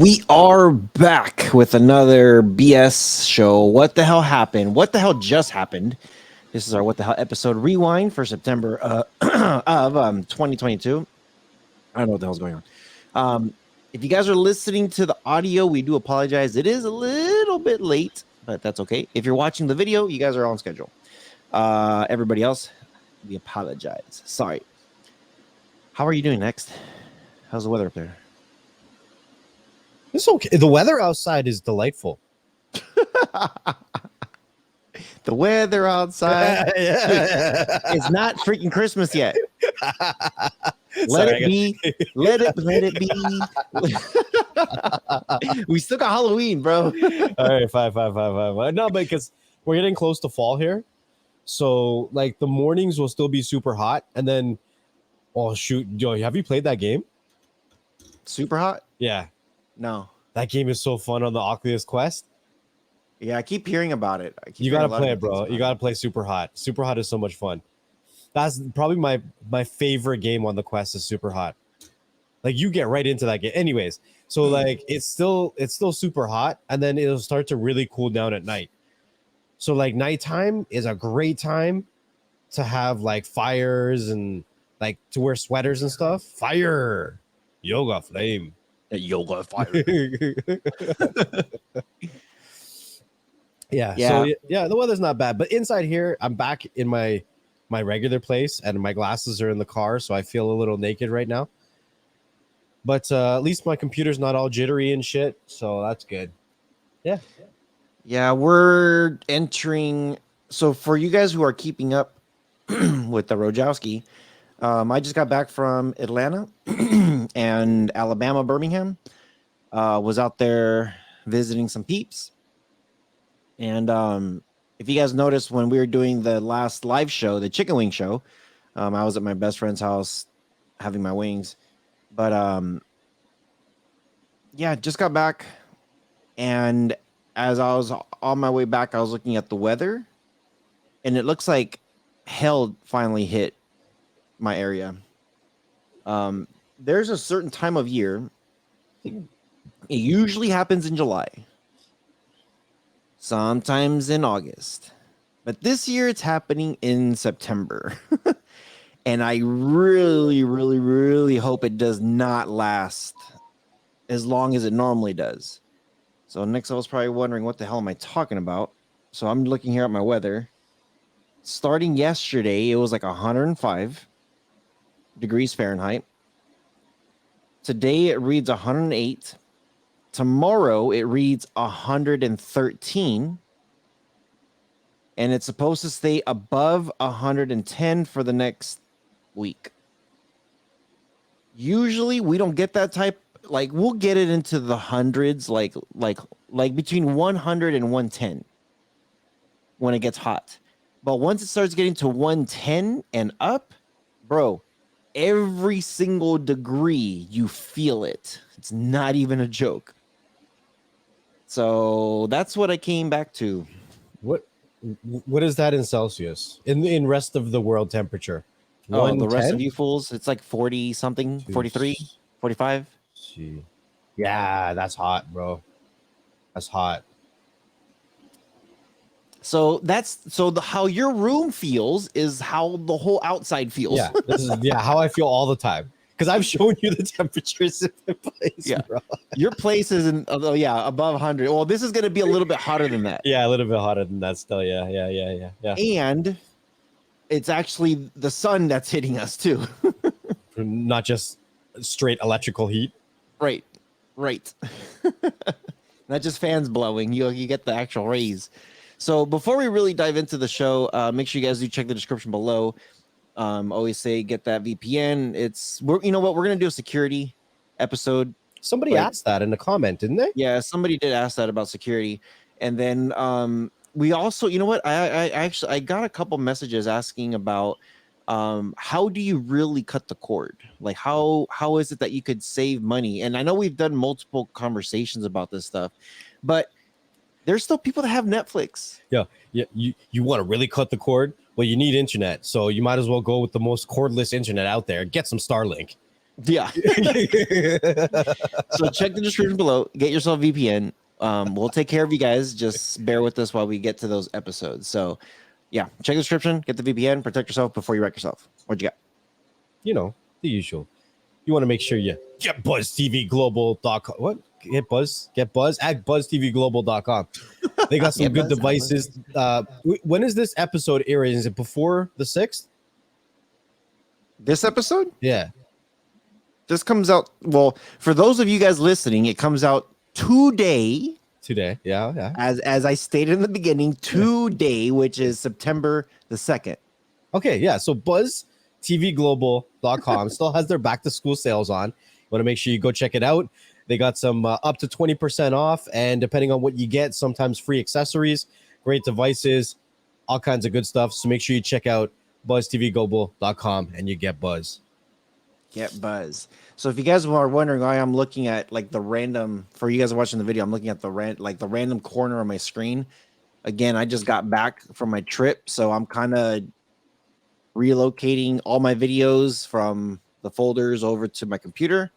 We are back with another BS show. What the hell happened? What the hell just happened? This is our What the Hell episode rewind for September of 2022. I don't know what the hell's going on. If you guys are listening to the audio, we do apologize. It is a little bit late, but that's okay. If you're watching the video, you guys are on schedule. Everybody else, we apologize. Sorry. How are you doing next? How's the weather up there? It's okay. The weather outside is delightful. The weather outside is not freaking Christmas yet. Let it be. Let it be. We still got Halloween, bro. All right, five. No, but because we're getting close to fall here. So, like, the mornings will still be super hot. And then, oh, shoot. Yo, have you played that game? Super hot? Yeah. No. That game is so fun on the Oculus Quest. Yeah, I keep hearing about it. You got to play it, bro. You got to play Super Hot. Super Hot is so much fun. That's probably my favorite game on the Quest is Super Hot. Like, you get right into that game. Anyways, so like it's still super hot, and then it'll start to really cool down at night. So like nighttime is a great time to have like fires and like to wear sweaters and stuff. Fire, yoga flame. Yoga fire. Yeah. So yeah, the weather's not bad, but inside here, I'm back in my regular place, and my glasses are in the car, so I feel a little naked right now. But at least my computer's not all jittery and shit, so that's good. Yeah. Yeah, we're entering. So for you guys who are keeping up with the Rojowski, I just got back from Atlanta and Alabama, Birmingham. Was out there visiting some peeps. And if you guys noticed when we were doing the last live show, the chicken wing show, I was at my best friend's house having my wings. But yeah, just got back. And as I was on my way back, I was looking at the weather. And it looks like hell finally hit my area. There's a certain time of year. It usually happens in July. Sometimes in August. But this year it's happening in September. And I really, really, really hope it does not last as long as it normally does. So next I was probably wondering what the hell am I talking about? So I'm looking here at my weather. Starting yesterday, it was like 105 degrees Fahrenheit. Today it reads 108. Tomorrow it reads 113. And it's supposed to stay above 110 for the next week. Usually we don't get that type, like we'll get it into the hundreds, like between 100 and 110 when it gets hot. But once it starts getting to 110 and up, bro, every single degree you feel it. It's not even a joke. So that's what I came back to. What is that in Celsius? In rest of the world temperature? Oh, the rest of you fools, it's like 40 something, 43, 45. See. Yeah, that's hot, bro. That's hot. So how your room feels is how the whole outside feels. Yeah, this is how I feel all the time. Because I've shown you the temperatures in my place. Yeah, bro. Your place is above 100. Well, this is gonna be a little bit hotter than that. Yeah, a little bit hotter than that still. Yeah. And it's actually the sun that's hitting us too. Not just straight electrical heat. Right. Not just fans blowing. You get the actual rays. So before we really dive into the show, make sure you guys do check the description below. Always say get that VPN. You know what? We're gonna do a security episode. Somebody asked that in the comment, didn't they? Yeah, somebody did ask that about security, and then we also, you know what? I got a couple messages asking about how do you really cut the cord? Like how is it that you could save money? And I know we've done multiple conversations about this stuff, but there's still people that have Netflix. Yeah. You want to really cut the cord? Well, you need internet, so you might as well go with the most cordless internet out there. Get some Starlink. Yeah. So check the description below. Get yourself a VPN. We'll take care of you guys. Just bear with us while we get to those episodes. So, yeah, check the description. Get the VPN. Protect yourself before you wreck yourself. What you got? You know, the usual. You want to make sure you get buzztvglobal.com. What? Get Buzz at buzztvglobal.com. They got some good devices. When is this episode airing? Is it before the 6th? This episode? Yeah. This comes out, well, for those of you guys listening, it comes out today. Yeah. As I stated in the beginning, today, which is September the 2nd. Okay, yeah. So buzztvglobal.com still has their back to school sales on. Want to make sure you go check it out. They got some up to 20% off, and depending on what you get, sometimes free accessories, great devices, all kinds of good stuff. So make sure you check out buzztvglobal.com and you get Buzz. Get Buzz. So if you guys are wondering why I'm looking at like the random, for you guys watching the video, I'm looking at the random corner of my screen. Again, I just got back from my trip, so I'm kind of relocating all my videos from the folders over to my computer.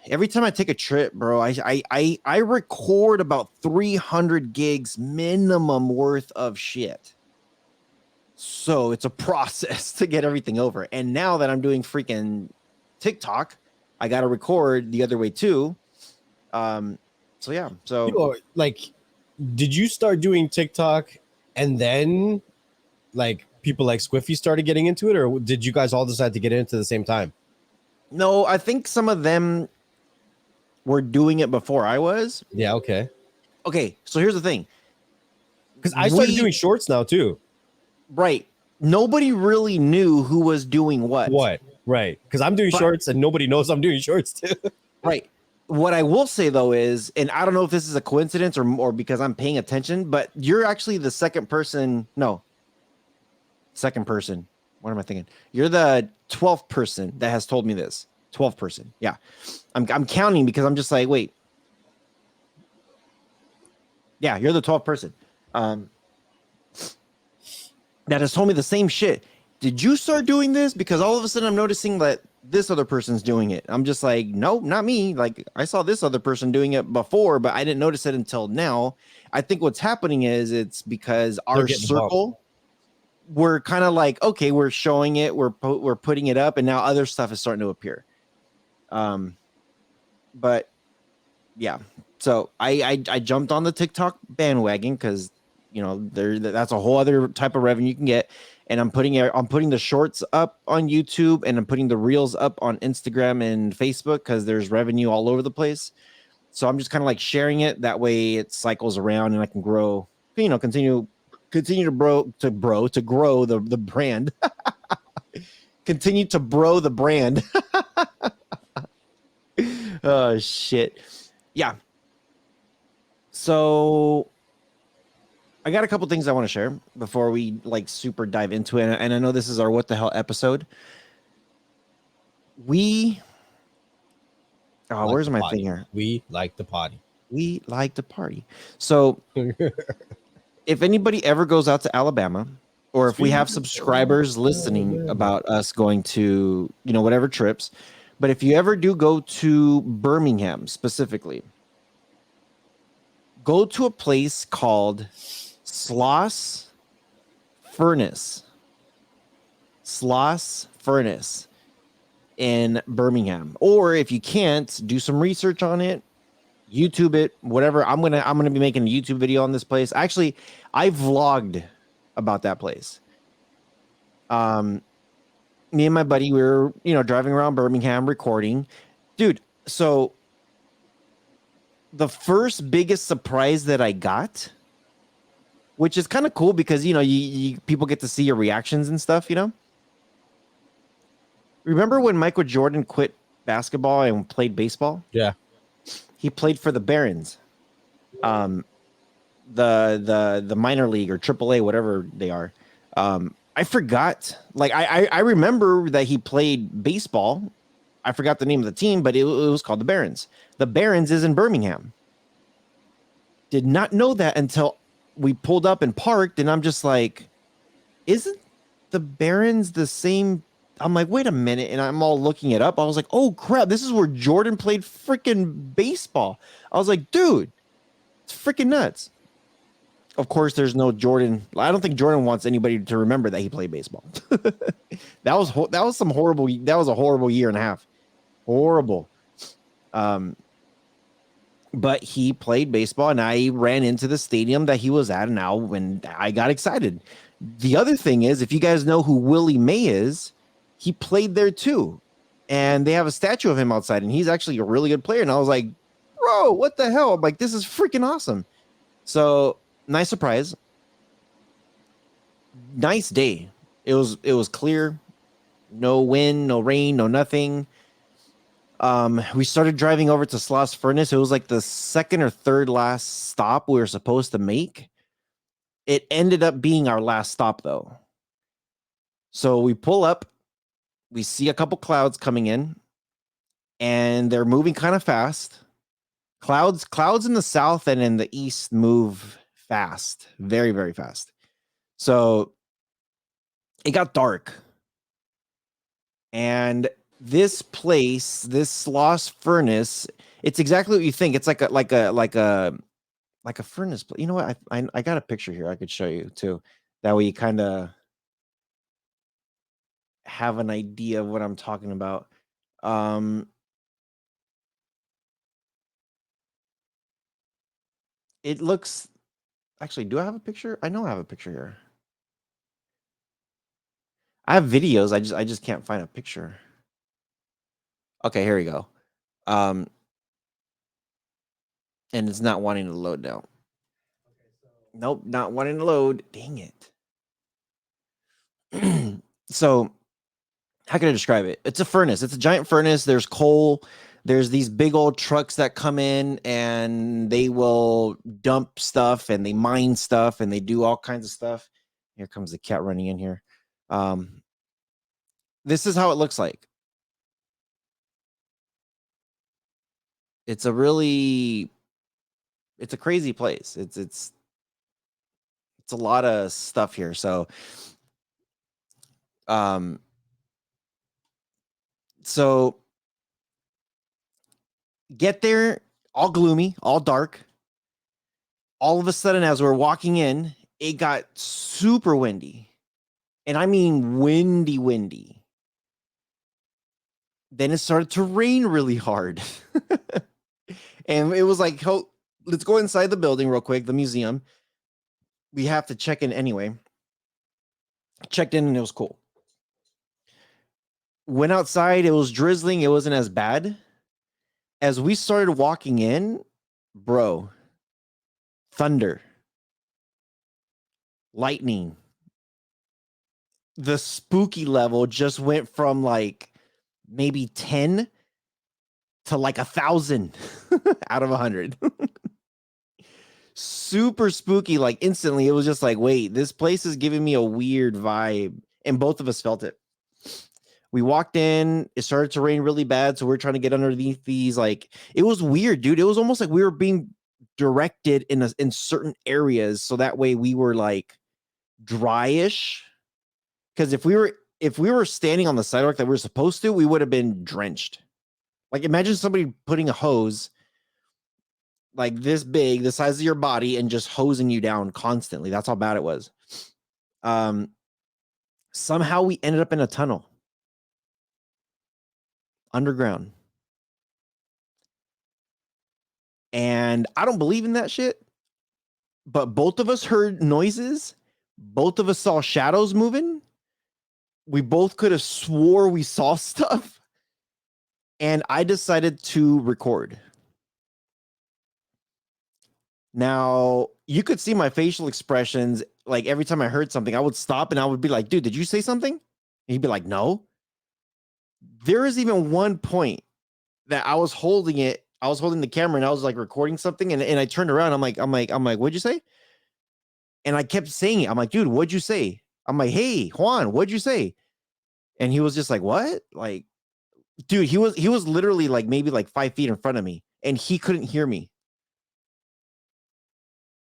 Every time I take a trip, bro, I record about 300 gigs minimum worth of shit. So it's a process to get everything over. And now that I'm doing freaking TikTok, I got to record the other way too. So yeah. So You know, like, did you start doing TikTok and then like people like Squiffy started getting into it, or did you guys all decide to get into the same time? no, I think some of them were doing it before I was. Yeah, okay. Okay, so here's the thing. Because I started doing shorts now too. Right. Nobody really knew who was doing what. Right. Because I'm doing shorts and nobody knows I'm doing shorts too. Right. What I will say though is, and I don't know if this is a coincidence or because I'm paying attention, but you're actually the second person. What am I thinking? You're the 12th person that has told me this. 12th person. Yeah. I'm counting because I'm just like, wait. Yeah, you're the 12th person. That has told me the same shit. Did you start doing this? Because all of a sudden I'm noticing that this other person's doing it. I'm just like, no, not me. Like I saw this other person doing it before, but I didn't notice it until now. I think what's happening is it's because our circle, we're kind of like, okay, we're showing it, we're putting it up, and now other stuff is starting to appear. But yeah, so I jumped on the TikTok bandwagon because that's a whole other type of revenue you can get. And I'm putting the shorts up on YouTube, and I'm putting the reels up on Instagram and Facebook because there's revenue all over the place. So I'm just kind of like sharing it. That way it cycles around and I can grow, continue to grow the brand. Continue to bro the brand. Oh shit. Yeah. So I got a couple things I want to share before we like super dive into it. And I know this is our what the hell episode. Where's my thing here? We like the party. We like to party. So if anybody ever goes out to Alabama, or if we have subscribers listening about us going to, whatever trips, but if you ever do go to Birmingham specifically, go to a place called Sloss Furnace in Birmingham. Or if you can't, do some research on it, YouTube it, whatever. I'm gonna be making a YouTube video on this place. Actually, I vlogged about that place. Me and my buddy, we were driving around Birmingham recording. Dude, so the first biggest surprise that I got, which is kind of cool because you people get to see your reactions and stuff. Remember when Michael Jordan quit basketball and played baseball? Yeah, he played for the Barons, the minor league or AAA, whatever they are. I forgot. Like I remember that he played baseball. I forgot the name of the team, but it was called the Barons. The Barons is in Birmingham. Did not know that until we pulled up and parked, and I'm just like, isn't the Barons the same? I'm like, wait a minute. And I'm all looking it up. I was like, oh crap, this is where Jordan played freaking baseball. I was like, dude, it's freaking nuts. Of course, there's no Jordan. I don't think Jordan wants anybody to remember that he played baseball. That was some horrible. That was a horrible year and a half. Horrible. Um, but he played baseball, and I ran into the stadium that he was at, and now when I got excited. The other thing is, if you guys know who Willie May is, he played there too, and they have a statue of him outside, and he's actually a really good player. And I was like, bro, what the hell? I'm like, this is freaking awesome. So nice surprise. Nice day. It was clear, no wind, no rain, no nothing. We started driving over to Sloss Furnace. It was like the second or third last stop we were supposed to make. It ended up being our last stop though. So we pull up, we see a couple clouds coming in, and they're moving kind of fast. Clouds in the south and in the east move fast, very, very fast. So it got dark. And this place, this Sloss Furnace, it's exactly what you think. It's like a furnace. You know what? I got a picture here I could show you too. That way you kind of have an idea of what I'm talking about. It looks actually, do I have a picture? I know I have a picture here. I have videos. I just can't find a picture. Okay, here we go. And it's not wanting to load now. Nope, not wanting to load. Dang it. So how can I describe it? It's a furnace. It's a giant furnace. There's coal. There's these big old trucks that come in and they will dump stuff and they mine stuff and they do all kinds of stuff. Here comes the cat running in here. This is how it looks like. It's a crazy place. It's a lot of stuff here. So, so get there, all gloomy, all dark. All of a sudden, as we're walking in, it got super windy. And I mean windy, windy. Then it started to rain really hard. And it was like, oh, let's go inside the building real quick, the museum. We have to check in anyway. Checked in and it was cool. Went outside, it was drizzling, it wasn't as bad. As we started walking in, bro, thunder, lightning. The spooky level just went from like maybe 10 to like 1,000 out of 100. Super spooky. Like instantly, it was just like, wait, this place is giving me a weird vibe. And both of us felt it. We walked in, it started to rain really bad. So we're trying to get underneath these. Like, it was weird, dude. It was almost like we were being directed in certain areas. So that way we were like dryish. Because if we were standing on the sidewalk that we were supposed to, we would have been drenched. Like, imagine somebody putting a hose like this big, the size of your body, and just hosing you down constantly. That's how bad it was. Somehow we ended up in a tunnel underground. And I don't believe in that shit, but both of us heard noises. Both of us saw shadows moving. We both could have swore we saw stuff. And I decided to record. Now, you could see my facial expressions. Like every time I heard something, I would stop and I would be like, dude, did you say something? And he'd be like, no. There is even one point that I was holding it. I was holding the camera and I was like recording something. And I turned around. I'm like, what'd you say? And I kept saying it. I'm like, dude, what'd you say? I'm like, hey, Juan, what'd you say? And he was just like, what? Like, dude, he was literally like maybe like 5 feet in front of me and he couldn't hear me.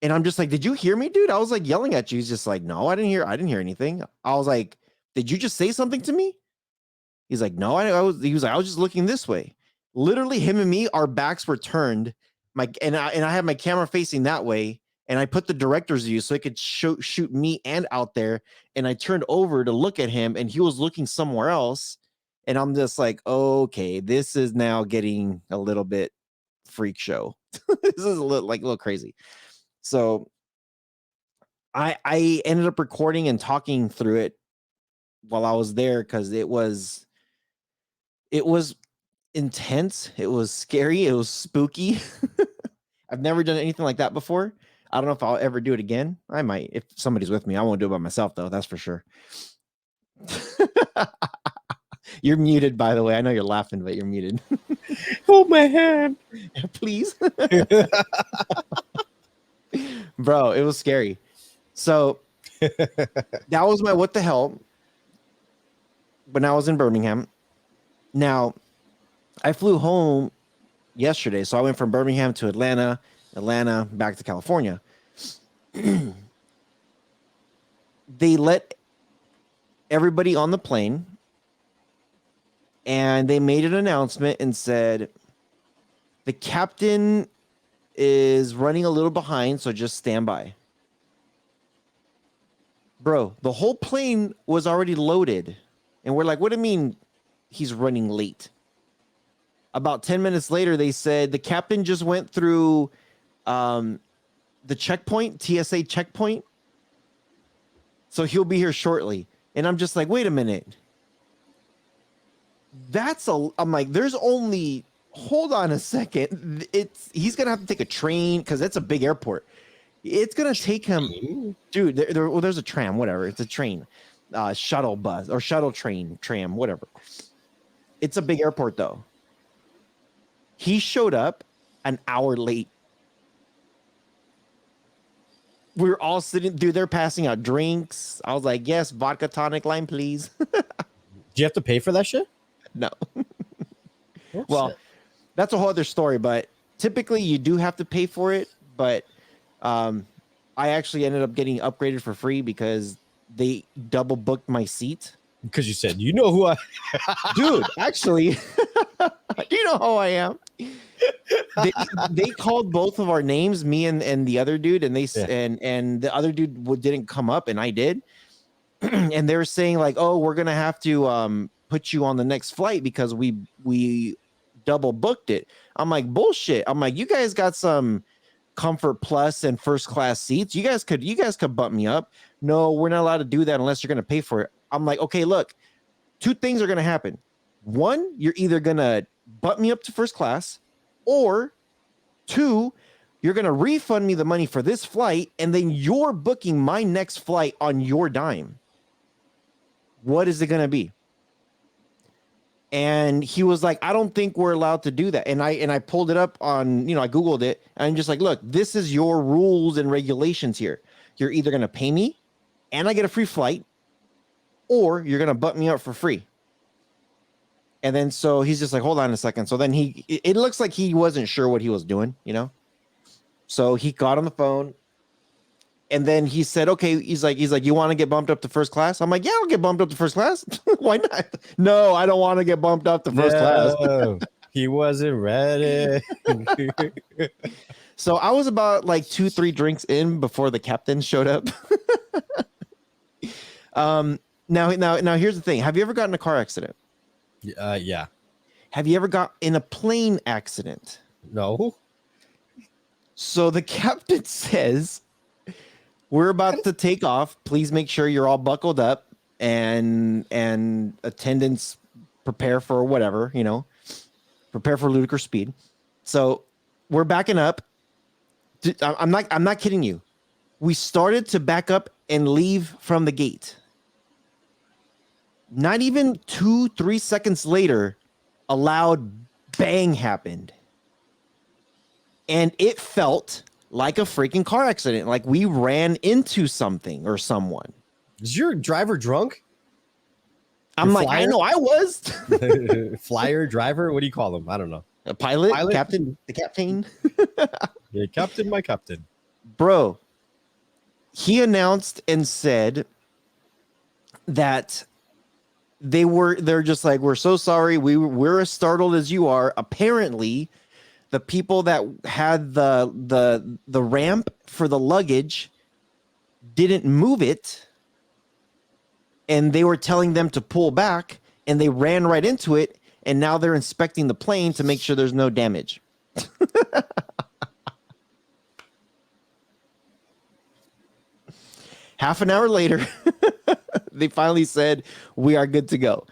And I'm just like, did you hear me, dude? I was like yelling at you. He's just like, no, I didn't hear anything. I was like, did you just say something to me? He's like, no, he was like, I was just looking this way. Literally, him and me, our backs were turned. I had my camera facing that way, and I put the director's view so it could shoot me and out there. And I turned over to look at him, and he was looking somewhere else. And I'm just like, okay, this is now getting a little bit freak show. This is a little crazy. So I ended up recording and talking through it while I was there because it was intense. It was scary. It was spooky. I've never done anything like that before. I don't know if I'll ever do it again. I might if somebody's with me. I won't do it by myself though. That's for sure. You're muted, by the way. I know you're laughing, but you're muted. Hold my hand, please. Bro, it was scary. So that was my what the hell when I was in Birmingham. Now, I flew home yesterday. So I went from Birmingham to Atlanta, back to California. They let everybody on the plane and they made an announcement and said, the captain is running a little behind, so just stand by. Bro, the whole plane was already loaded. And we're like, what do you mean he's running late? About 10 minutes later, they said the captain just went through the checkpoint, TSA checkpoint. So he'll be here shortly. And I'm just like, wait a minute. I'm like, there's only, hold on a second. He's going to have to take a train because it's a big airport. It's going to take him, dude, there's a tram, whatever. It's a train, shuttle bus or shuttle train, tram, whatever. It's a big airport though. He showed up an hour late. We were all sitting, dude, they're passing out drinks. I was like, yes, vodka tonic lime, please. Do you have to pay for that shit? No. Oh, well, shit. That's a whole other story, but typically you do have to pay for it. But I actually ended up getting upgraded for free because they double booked my seat. Because you said, you know who I dude, actually, do you know who I am? They called both of our names, me and the other dude, and and the other dude didn't come up, and I did. And they were saying like, oh, we're gonna have to put you on the next flight because we double booked it. I'm like, bullshit. I'm like, you guys got some comfort plus and first class seats. You guys could bump me up. No, we're not allowed to do that unless you're gonna pay for it. I'm like, okay, look, two things are gonna happen. One, you're either gonna bump me up to first class, or two, you're gonna refund me the money for this flight, and then you're booking my next flight on your dime. What is it gonna be? And he was like, I don't think we're allowed to do that. And I pulled it up on, I Googled it, and I'm just like, look, this is your rules and regulations here. You're either gonna pay me and I get a free flight, or you're gonna bump me up for free. And then so he's just like, hold on a second. So then it looks like he wasn't sure what he was doing, So he got on the phone, and then he said, okay, he's like, you want to get bumped up to first class? I'm like, yeah, I'll get bumped up to first class. Why not? No, I don't want to get bumped up to first class. He wasn't ready. So I was about like 2-3 drinks in before the captain showed up. Now here's the thing. Have you ever gotten in a car accident? Yeah. Have you ever got in a plane accident? No. So the captain says, we're about to take off. Please make sure you're all buckled up and attendants prepare for whatever, prepare for ludicrous speed. So we're backing up. I'm not kidding you. We started to back up and leave from the gate. Not even 2-3 seconds later, a loud bang happened. And it felt like a freaking car accident. Like we ran into something or someone. Is your driver drunk? I'm like, I know I was. Flyer, driver, what do you call them? I don't know. A pilot? Captain? The captain? Yeah, captain, my captain. Bro, he announced and said that they're just like, we're so sorry. We're as startled as you are. Apparently, the people that had the ramp for the luggage didn't move it, and they were telling them to pull back, and they ran right into it, and now they're inspecting the plane to make sure there's no damage. Half an hour later, they finally said, we are good to go.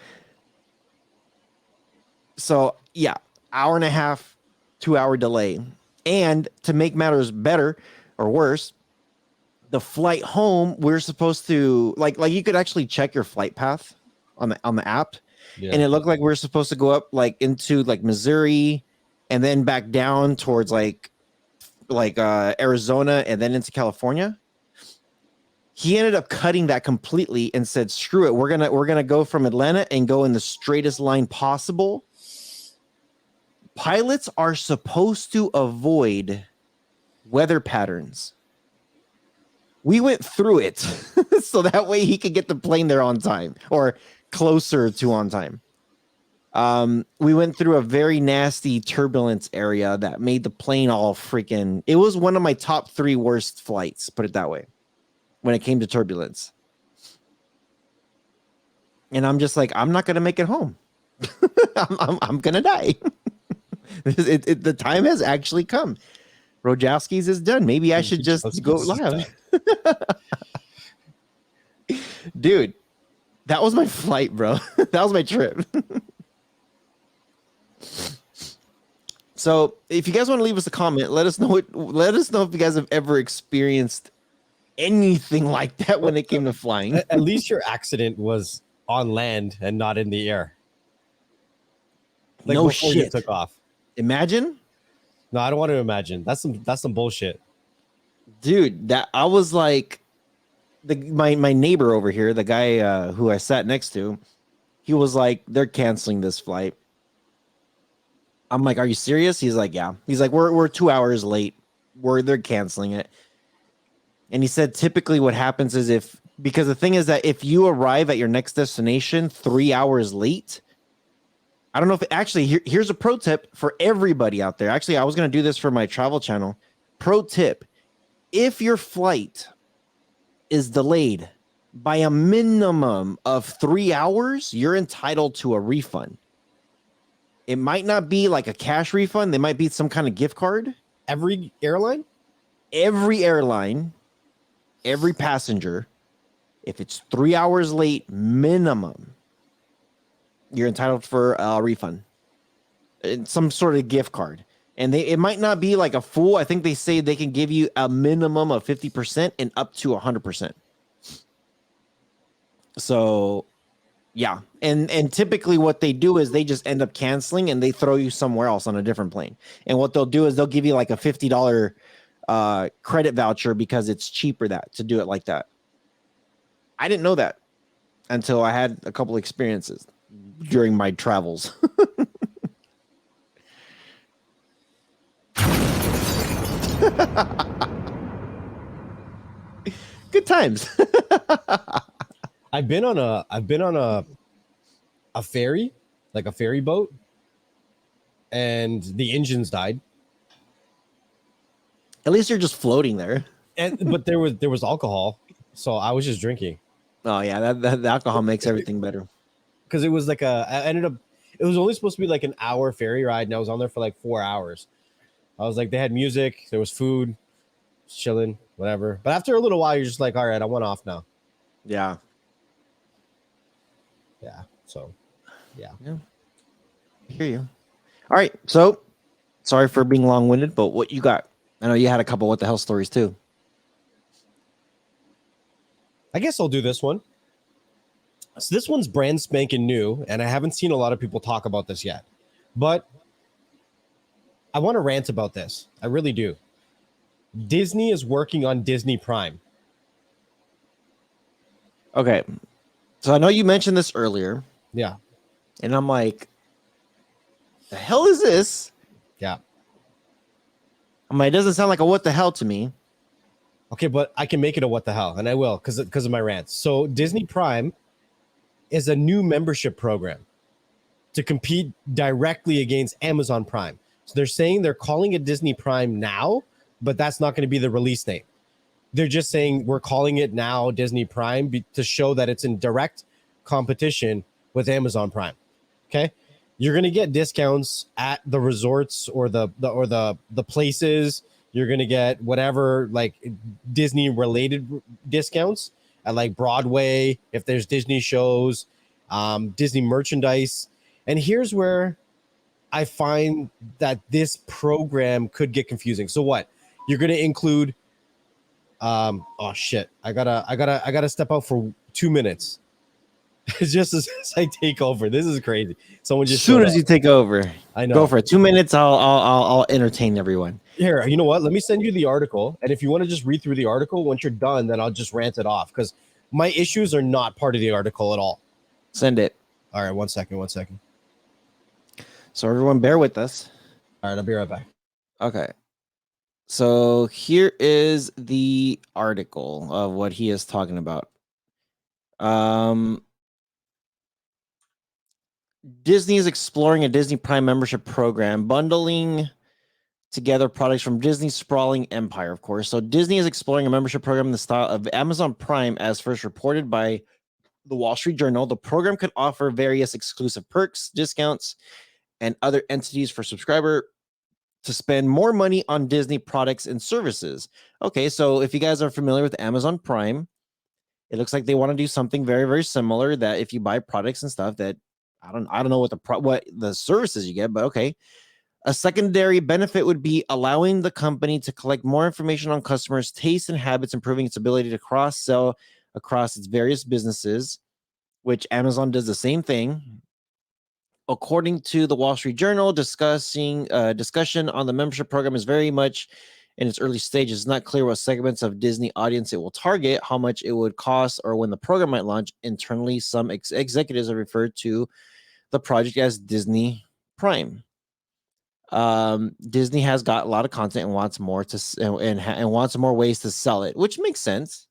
So, yeah, hour and a half, 2 hour delay. And to make matters better or worse, the flight home, we're supposed to like you could actually check your flight path on the app. Yeah. And it looked like we were supposed to go up like into like Missouri and then back down towards like Arizona and then into California. He ended up cutting that completely and said, screw it, we're gonna go from Atlanta and go in the straightest line possible. Pilots are supposed to avoid weather patterns. We went through it so that way he could get the plane there on time or closer to on time. We went through a very nasty turbulence area that made the plane all freaking. It was one of my top 3 worst flights, put it that way, when it came to turbulence. And I'm just like, I'm not going to make it home. I'm going to die. The time has actually come. Rojowski's is done. Maybe I should just go live. Dude, that was my flight, bro. That was my trip. So if you guys want to leave us a comment, let us know if you guys have ever experienced anything like that when it came to flying. At least your accident was on land and not in the air. Like no before shit. You took off. Imagine. No, I don't want to imagine. That's some bullshit. Dude, that I was like my neighbor over here, the guy who I sat next to, he was like, they're canceling this flight. I'm like, are you serious? He's like, yeah. He's like, we're 2 hours late. They're canceling it. And he said typically what happens is because the thing is that if you arrive at your next destination 3 hours late, I don't know if actually here's a pro tip for everybody out there. Actually, I was going to do this for my travel channel. Pro tip: if your flight is delayed by a minimum of 3 hours, you're entitled to a refund. It might not be like a cash refund. They might be some kind of gift card. Every airline, every passenger, if it's 3 hours late minimum, you're entitled for a refund. It's some sort of gift card. And it might not be like a full. I think they say they can give you a minimum of 50% and up to 100%. So, yeah. And typically what they do is they just end up canceling and they throw you somewhere else on a different plane. And what they'll do is they'll give you like a $50 credit voucher because it's cheaper to do it like that. I didn't know that until I had a couple experiences during my travels. Good times. I've been on a ferry, like a ferry boat, and the engines died. At least you're just floating there. But there was alcohol, so I was just drinking. Oh yeah, that the alcohol makes everything better. Because it was like it was only supposed to be like an hour ferry ride, and I was on there for like 4 hours. I was like, they had music, there was food, chilling, whatever. But after a little while, you're just like, all right, I want off now. Yeah. Yeah. So, yeah. I hear you. All right. So, sorry for being long-winded, but what you got? I know you had a couple what the hell stories too. I guess I'll do this one. So this one's brand spanking new, and I haven't seen a lot of people talk about this yet. But I want to rant about this. I really do. Disney is working on Disney Prime. Okay. So I know you mentioned this earlier. Yeah. And I'm like, the hell is this? Yeah. I'm like, it doesn't sound like a what the hell to me. Okay, but I can make it a what the hell, and I will because of my rants. So Disney Prime is a new membership program to compete directly against Amazon Prime. So they're saying they're calling it Disney Prime now, but that's not going to be the release name. They're just saying we're calling it now Disney Prime to show that it's in direct competition with Amazon Prime. Okay, you're going to get discounts at the resorts or the places. You're going to get whatever like Disney related discounts at like Broadway if there's Disney shows, Disney merchandise. And here's where I find that this program could get confusing. So what? You're going to include oh shit. I gotta step out for 2 minutes. Just as I take over. This is crazy. Someone just as soon as up. you take over, I know. Go for it. 2 minutes. I'll entertain everyone. Here, you know what? Let me send you the article, and if you want to just read through the article, once you're done, then I'll just rant it off because my issues are not part of the article at all. Send it. All right, 1 second. So everyone, bear with us. All right, I'll be right back. Okay. So here is the article of what he is talking about. Disney is exploring a Disney Prime membership program, bundling together products from Disney's sprawling empire, of course. So Disney is exploring a membership program in the style of Amazon Prime, as first reported by the Wall Street Journal. The program could offer various exclusive perks, discounts, and other entities for subscriber to spend more money on Disney products and services. Okay, so if you guys are familiar with Amazon Prime, it looks like they want to do something very, very similar. That if you buy products and stuff, that I don't know what the services you get, but okay. A secondary benefit would be allowing the company to collect more information on customers' tastes and habits, improving its ability to cross-sell across its various businesses, which Amazon does the same thing. According to the Wall Street Journal, discussion on the membership program is very much in its early stages. It's not clear what segments of Disney audience it will target, how much it would cost, or when the program might launch. Internally, some executives have referred to the project as Disney Prime. Disney has got a lot of content and wants more and wants more ways to sell it, which makes sense.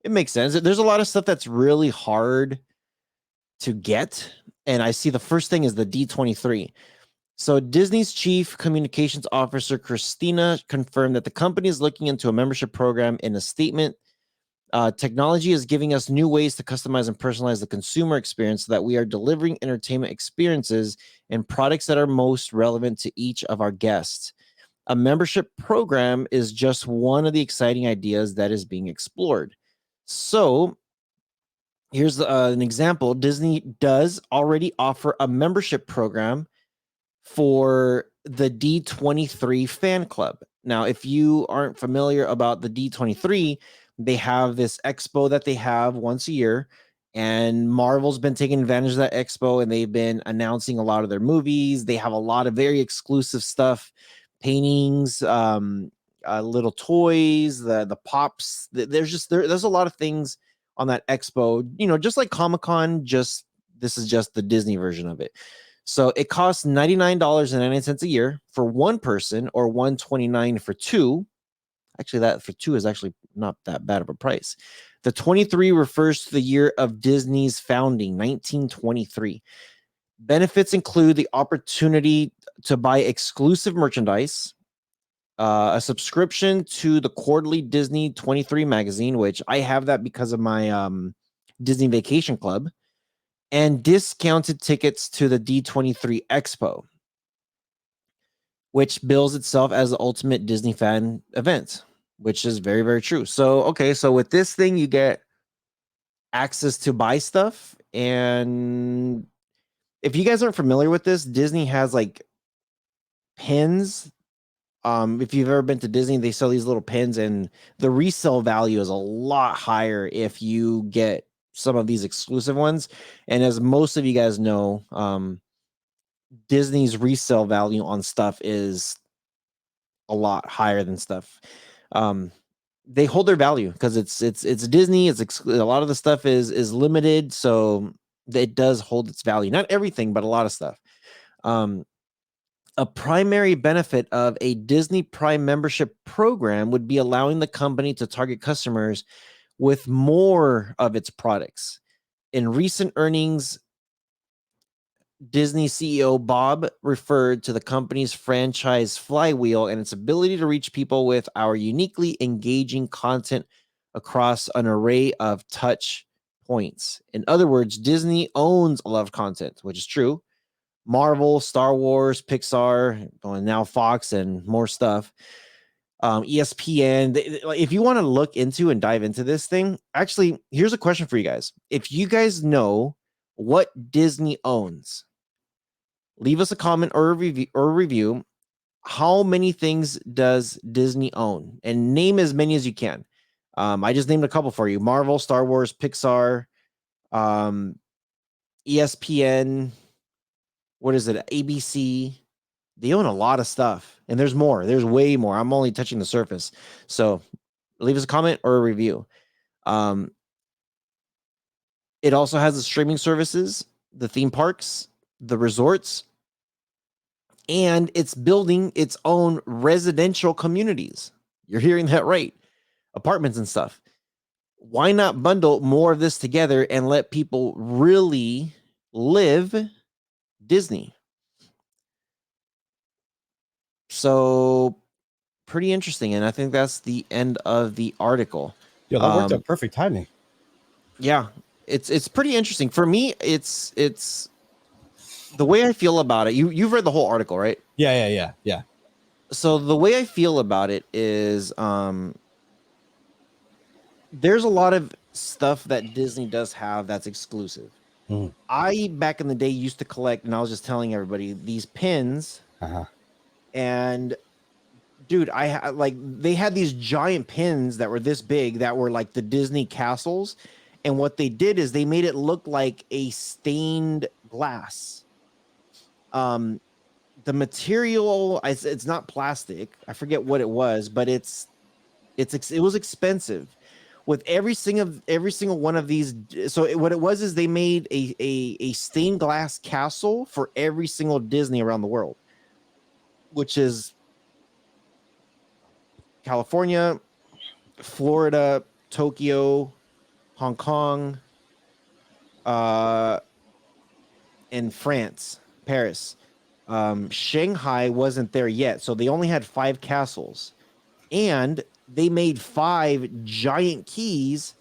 It makes sense. There's a lot of stuff that's really hard to get, and I see the first thing is the D23. So Disney's chief communications officer Christina confirmed that the company is looking into a membership program in a statement. Technology is giving us new ways to customize and personalize the consumer experience so that we are delivering entertainment experiences and products that are most relevant to each of our guests. A membership program is just one of the exciting ideas that is being explored. So here's an example. Disney does already offer a membership program for the D23 fan club. Now, if you aren't familiar about the D23, they have this expo that they have once a year, and Marvel's been taking advantage of that expo, and they've been announcing a lot of their movies. They have a lot of very exclusive stuff, paintings, little toys, the pops. There's a lot of things on that expo, just like Comic-Con, just this is just the Disney version of it. So it costs $99.99 a year for one person, or $129 for two. Actually, that for two is actually not that bad of a price. The 23 refers to the year of Disney's founding, 1923. Benefits include the opportunity to buy exclusive merchandise, a subscription to the quarterly Disney 23 magazine, which I have that because of my Disney Vacation Club, and discounted tickets to the D23 Expo, which bills itself as the ultimate Disney fan event, which is very, very true. So, okay, so with this thing, you get access to buy stuff. And if you guys aren't familiar with this, Disney has like pins. If you've ever been to Disney, they sell these little pins, and the resale value is a lot higher if you get some of these exclusive ones. And as most of you guys know, Disney's resale value on stuff is a lot higher than stuff. They hold their value because it's Disney. A lot of the stuff is limited, so it does hold its value. Not everything, but a lot of stuff. A primary benefit of a Disney Prime membership program would be allowing the company to target customers with more of its products. In recent earnings, Disney CEO Bob referred to the company's franchise flywheel and its ability to reach people with our uniquely engaging content across an array of touch points. In other words, Disney owns a lot of content, which is true. Marvel, Star Wars, Pixar, and now Fox, and more stuff. ESPN. If you want to look into and dive into this thing, actually, here's a question for you guys. If you guys know what Disney owns, leave us a comment or a review. How many things does Disney own? And name as many as you can. I just named a couple for you: Marvel, Star Wars, Pixar, ESPN. What is it? ABC. They own a lot of stuff, and there's more. There's way more. I'm only touching the surface. So leave us a comment or a review. It also has the streaming services, the theme parks, the resorts, and it's building its own residential communities. You're hearing that right. Apartments and stuff. Why not bundle more of this together and let people really live Disney? So pretty interesting, and I think that's the end of the article. Yo, that worked out perfect timing. Yeah, it's pretty interesting. For me, it's the way I feel about it. You've read the whole article, right? Yeah. So the way I feel about it is there's a lot of stuff that Disney does have that's exclusive. I back in the day used to collect, and I was just telling everybody, these pins. And dude, they had these giant pins that were this big that were like the Disney castles. And what they did is they made it look like a stained glass. The material, it's not plastic. I forget what it was, but it was expensive. With every single one of these, what it was is they made a stained glass castle for every single Disney around the world, which is California, Florida, Tokyo, Hong Kong, and France, Paris. Shanghai wasn't there yet, so they only had 5 castles, and they made 5 giant keys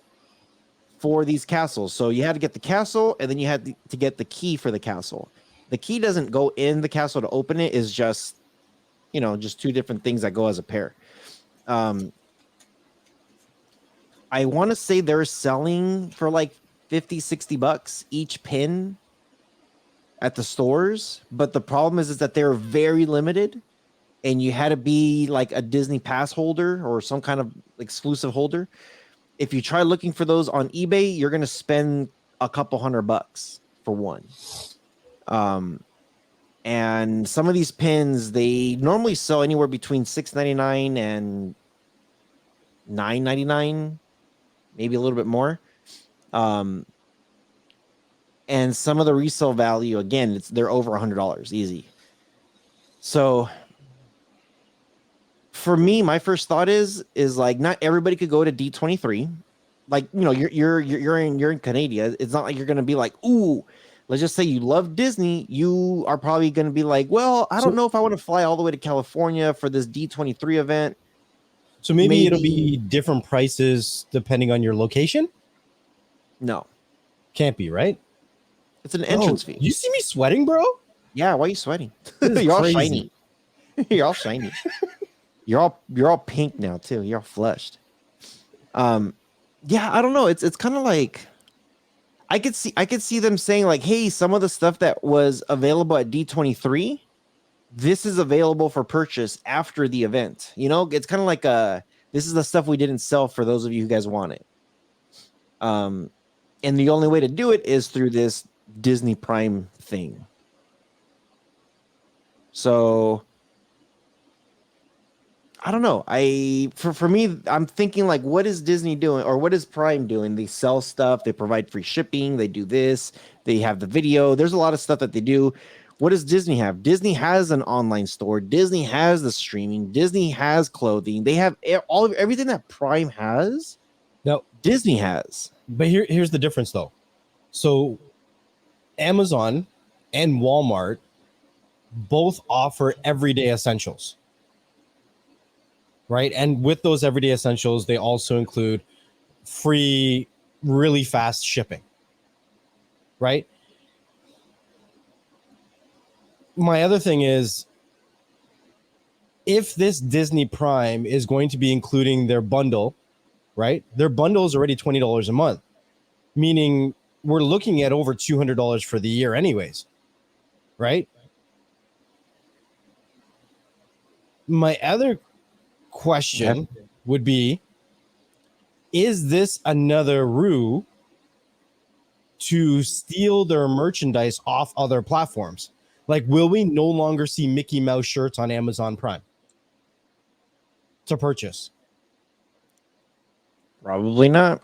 for these castles. So you had to get the castle, and then you had to get the key for the castle. The key doesn't go in the castle to open it; is just, just 2 different things that go as a pair. I want to say they're selling for like $50-$60 each pin at the stores, but the problem is that they're very limited, and you had to be like a Disney pass holder or some kind of exclusive holder. If you try looking for those on eBay, you're going to spend a couple $100 for one. And some of these pins, they normally sell anywhere between $6.99 and $9.99, maybe a little bit more. And some of the resale value, again, they're over $100 easy. So for me, my first thought is like, not everybody could go to D23. Like, you're in Canada. It's not like you're gonna be like, ooh, let's just say you love Disney. You are probably gonna be like, well, I don't know if I want to fly all the way to California for this D23 event. So maybe it'll be different prices depending on your location? No. Can't be, right? It's an entrance fee. You see me sweating, bro? Yeah, why are you sweating? You're all shiny. You're all shiny. You're all pink now too. You're all flushed. Yeah, I don't know. It's kind of like I could see them saying like, hey, some of the stuff that was available at D23, this is available for purchase after the event. It's kind of like this is the stuff we didn't sell for those of you who guys want it. And the only way to do it is through this Disney Prime thing. So I don't know. For me, I'm thinking like, what is Disney doing, or what is Prime doing? They sell stuff, they provide free shipping, they do this, they have the video. There's a lot of stuff that they do. What does Disney have? Disney has an online store. Disney has the streaming. Disney has clothing. They have everything that Prime has. No, Disney has. But here's the difference though. So Amazon and Walmart both offer everyday essentials, right? And with those everyday essentials, they also include free, really fast shipping, right? My other thing is, if this Disney Prime is going to be including their bundle, right? Their bundle is already $20 a month, meaning we're looking at over $200 for the year, anyways, right? My other question would be, is this another ruse to steal their merchandise off other platforms? Like, will we no longer see Mickey Mouse shirts on Amazon Prime to purchase? Probably not.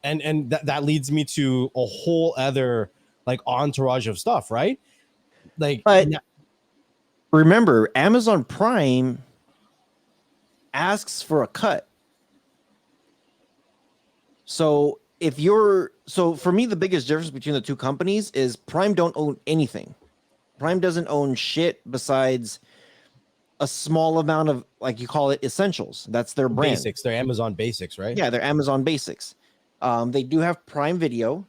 And that leads me to a whole other like entourage of stuff, right? Like, But remember, Amazon Prime asks for a cut. So for me, the biggest difference between the two companies is Prime don't own anything. Prime doesn't own shit besides a small amount of, like you call it, essentials. That's their brand. Basics. They're Amazon Basics, right? Yeah, they're Amazon Basics. They do have Prime Video,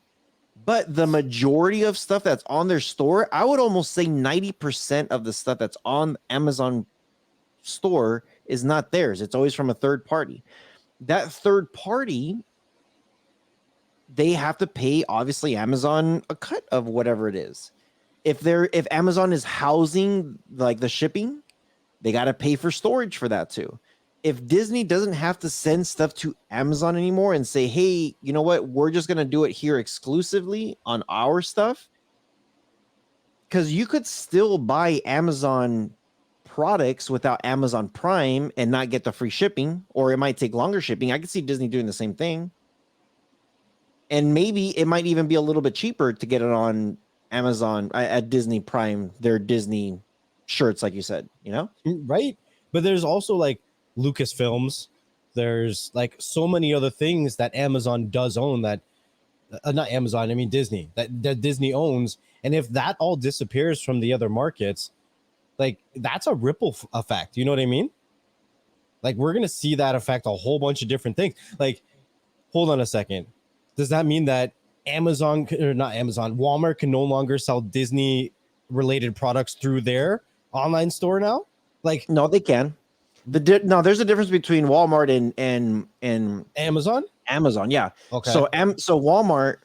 but the majority of stuff that's on their store, I would almost say 90% of the stuff that's on Amazon store is not theirs. It's always from a third party. That third party, they have to pay, obviously, Amazon a cut of whatever it is. If Amazon is housing like the shipping, they got to pay for storage for that too. If Disney doesn't have to send stuff to Amazon anymore and say, hey, you know what, we're just going to do it here exclusively on our stuff, because you could still buy Amazon products without Amazon Prime and not get the free shipping, or it might take longer shipping. I could see Disney doing the same thing. And maybe it might even be a little bit cheaper to get it on Amazon at Disney Prime, their Disney shirts, like you said, you know? Right. But there's also like Lucasfilms. There's like so many other things that Amazon does own that, not Amazon, I mean Disney, that Disney owns. And if that all disappears from the other markets, like that's a ripple effect. You know what I mean? Like we're going to see that affect a whole bunch of different things. Like, hold on a second. Does that mean that Walmart can no longer sell Disney related products through their online store now? Like, no, they can. No, there's a difference between Walmart and Amazon. Yeah. Okay. So Walmart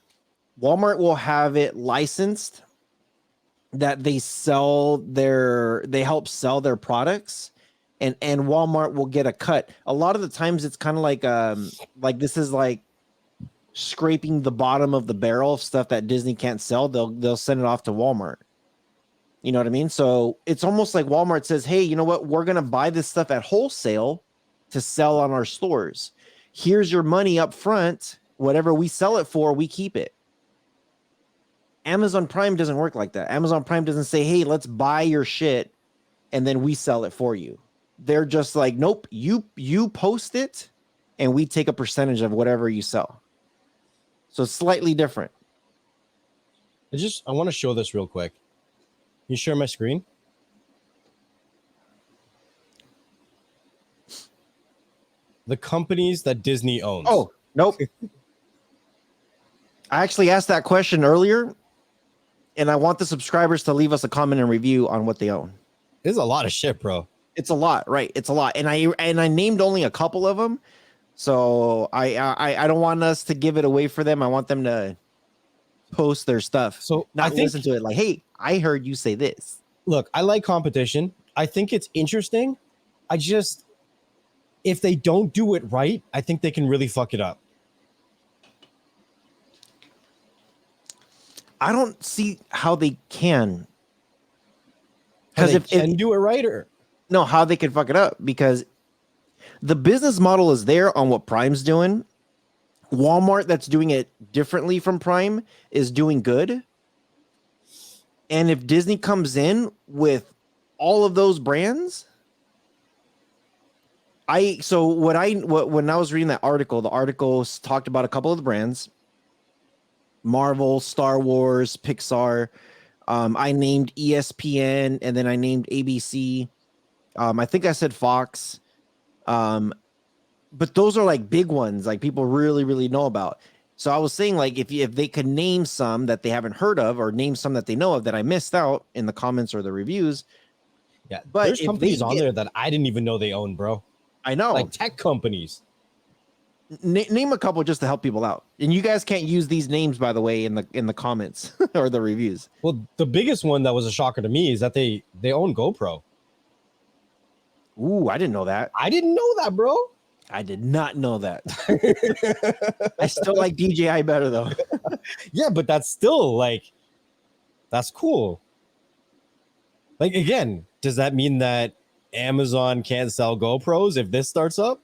will have it licensed that they help sell their products, and Walmart will get a cut. A lot of the times it's kind of like this is like scraping the bottom of the barrel of stuff that Disney can't sell. They'll send it off to Walmart. You know what I mean? So it's almost like Walmart says, hey, you know what? We're going to buy this stuff at wholesale to sell on our stores. Here's your money up front. Whatever we sell it for, we keep it. Amazon Prime doesn't work like that. Amazon Prime doesn't say, hey, let's buy your shit and then we sell it for you. They're just like, nope, you post it and we take a percentage of whatever you sell. So it's slightly different. I want to show this real quick. Can you share my screen? The companies that Disney owns. Oh, nope. I actually asked that question earlier, and I want the subscribers to leave us a comment and review on what they own. It's a lot of shit, bro. It's a lot, right? It's a lot, and I named only a couple of them, so I don't want us to give it away for them. I want them to post their stuff, so not listen to it like, hey, I heard you say this. Look, I like competition. I think it's interesting. If they don't do it right, I think they can really fuck it up. I don't see how they can. Because if they can do it right, or no, how they can fuck it up, because the business model is there on what Prime's doing. Walmart, that's doing it differently from Prime, is doing good. And if Disney comes in with all of those brands, when I was reading that article, the article talked about a couple of the brands. Marvel, Star Wars, Pixar. I named ESPN and then I named ABC. I think I said Fox. Um, but those are like big ones, like people really, really know about. So I was saying, like, if they could name some that they haven't heard of, or name some that they know of that I missed out in the comments or the reviews. Yeah, But there's if they companies on there that I didn't even know they own, bro. I know, Like tech companies. name a couple just to help people out. And you guys can't use these names, by the way, in the comments or the reviews. Well, the biggest one that was a shocker to me is that they own GoPro. Ooh, I didn't know that. I didn't know that, bro. I did not know that. I still like DJI better though. Yeah, but that's still like, that's cool. Like, again, does that mean that Amazon can't sell GoPros if this starts up?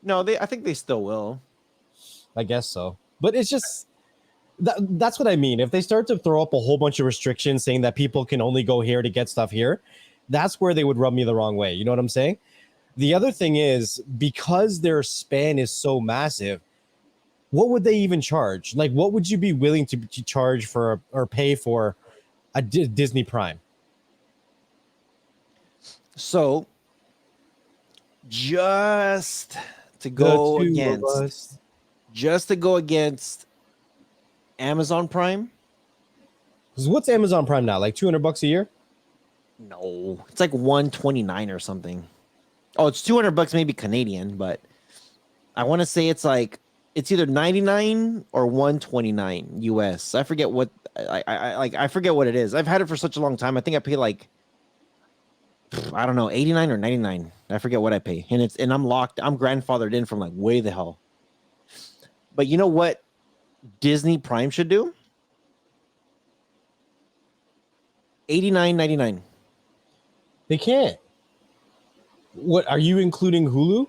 No, I think they still will. I guess so. But it's just, that's what I mean. If they start to throw up a whole bunch of restrictions saying that people can only go here to get stuff here, that's where they would rub me the wrong way. You know what I'm saying? The other thing is, because their span is so massive, what would they even charge? Like, what would you be willing to charge for or pay for a Disney Prime? So just to The go two of against us. just to go against Amazon Prime. 'Cause what's Amazon Prime now? Like $200 a year? No, it's like 129 or something. Oh, it's $200 maybe Canadian, but I want to say it's either 99 or 129 US. I forget what I forget what it is. I've had it for such a long time. I think I pay like I don't know, 89 or 99. I forget what I pay. And I'm locked. I'm grandfathered in from like way the hell. But you know what Disney Prime should do? 89.99. They can't. What, are you including Hulu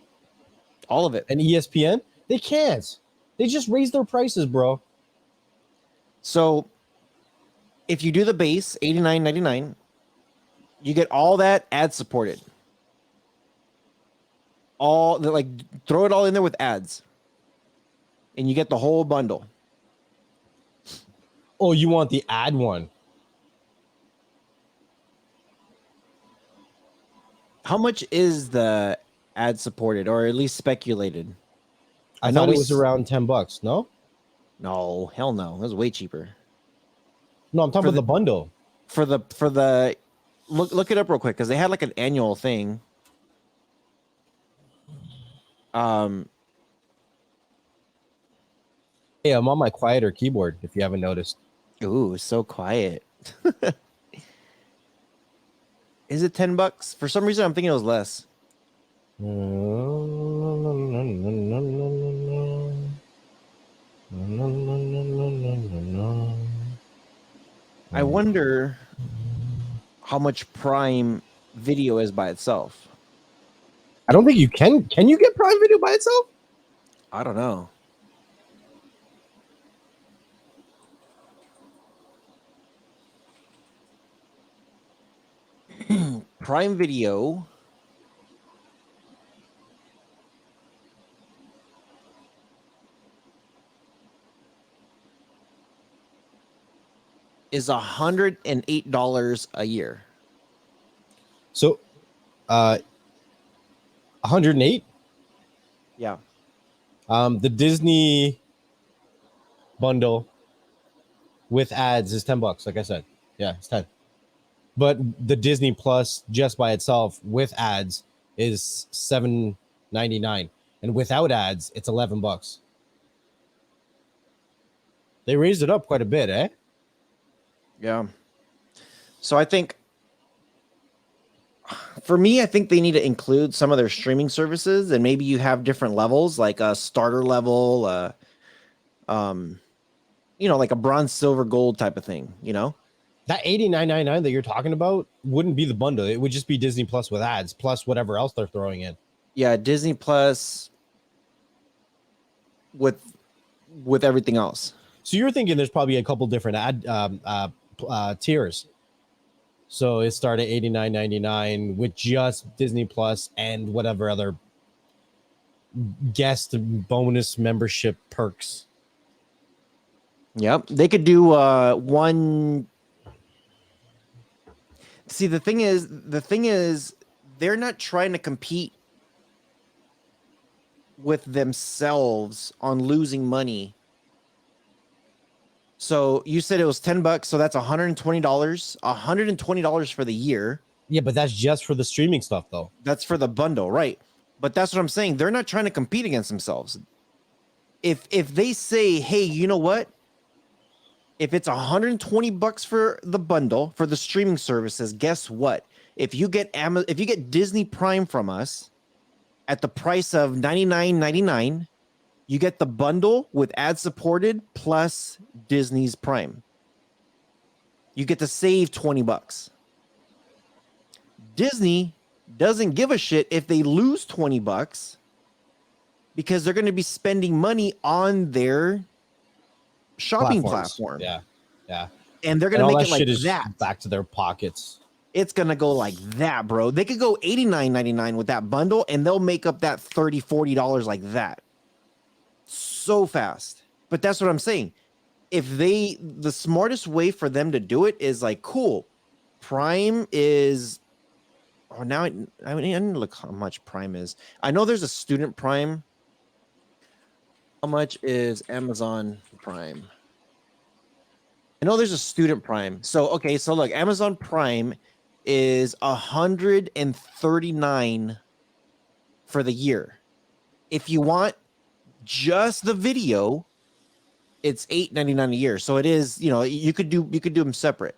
All of it. and ESPN? They can't. They just raised their prices, bro. So if you do the base 89.99, you get all that ad supported. All the, like throw it all in there with ads. And you get the whole bundle. Oh, you want the ad one? How much is the ad supported or at least speculated? I know thought it we was around $10. No, No, hell no. It was way cheaper. no, I'm talking For about the bundle. For the look it up real quick because they had like an annual thing. Hey, I'm on my quieter keyboard. If you haven't noticed, Ooh, so quiet. Is it $10? For some reason I'm thinking it was less. I wonder how much Prime Video is by itself. I don't think you can. Can you get Prime Video by itself? I don't know. Prime Video is $108 a year. So, 108. Yeah. The Disney bundle with ads is $10. Like I said, yeah, it's 10. But the Disney Plus just by itself with ads is $7.99, and without ads, it's $11. They raised it up quite a bit, eh? Yeah. So I think for me, I think they need to include some of their streaming services, and maybe you have different levels, like a starter level, like a bronze, silver, gold type of thing, That $89.99 that you're talking about wouldn't be the bundle. It would just be Disney Plus with ads, plus whatever else they're throwing in. Yeah, Disney Plus with everything else. So you're thinking there's probably a couple different ad tiers. So it started at $89.99 with just Disney Plus and whatever other guest bonus membership perks. Yep. They could do one. See, the thing is, they're not trying to compete with themselves on losing money. So you said it was $10, so that's $120. $120 for the year. Yeah, but that's just for the streaming stuff, though. That's for the bundle, right? But that's what I'm saying. They're not trying to compete against themselves. If they say, hey, you know what? If it's $120 for the bundle for the streaming services, guess what? If you get Disney Prime from us at the price of $99.99, you get the bundle with ad supported plus Disney's Prime. You get to save $20. Disney doesn't give a shit if they lose $20 because they're going to be spending money on their shopping platform. Yeah. And they're going to make it like that. Back to their pockets. It's going to go like that, bro. They could go $89.99 with that bundle and they'll make up that $30, $40 like that. So fast. But that's what I'm saying. The smartest way for them to do it is like, cool, Prime is, now I need to look how much Prime is. I know there's a student Prime. How much is Amazon Prime? I know there's a student Prime. So, okay, so look, Amazon Prime is $139 for the year. If you want just the video, it's $8.99 a year. So it is, you could do them separate.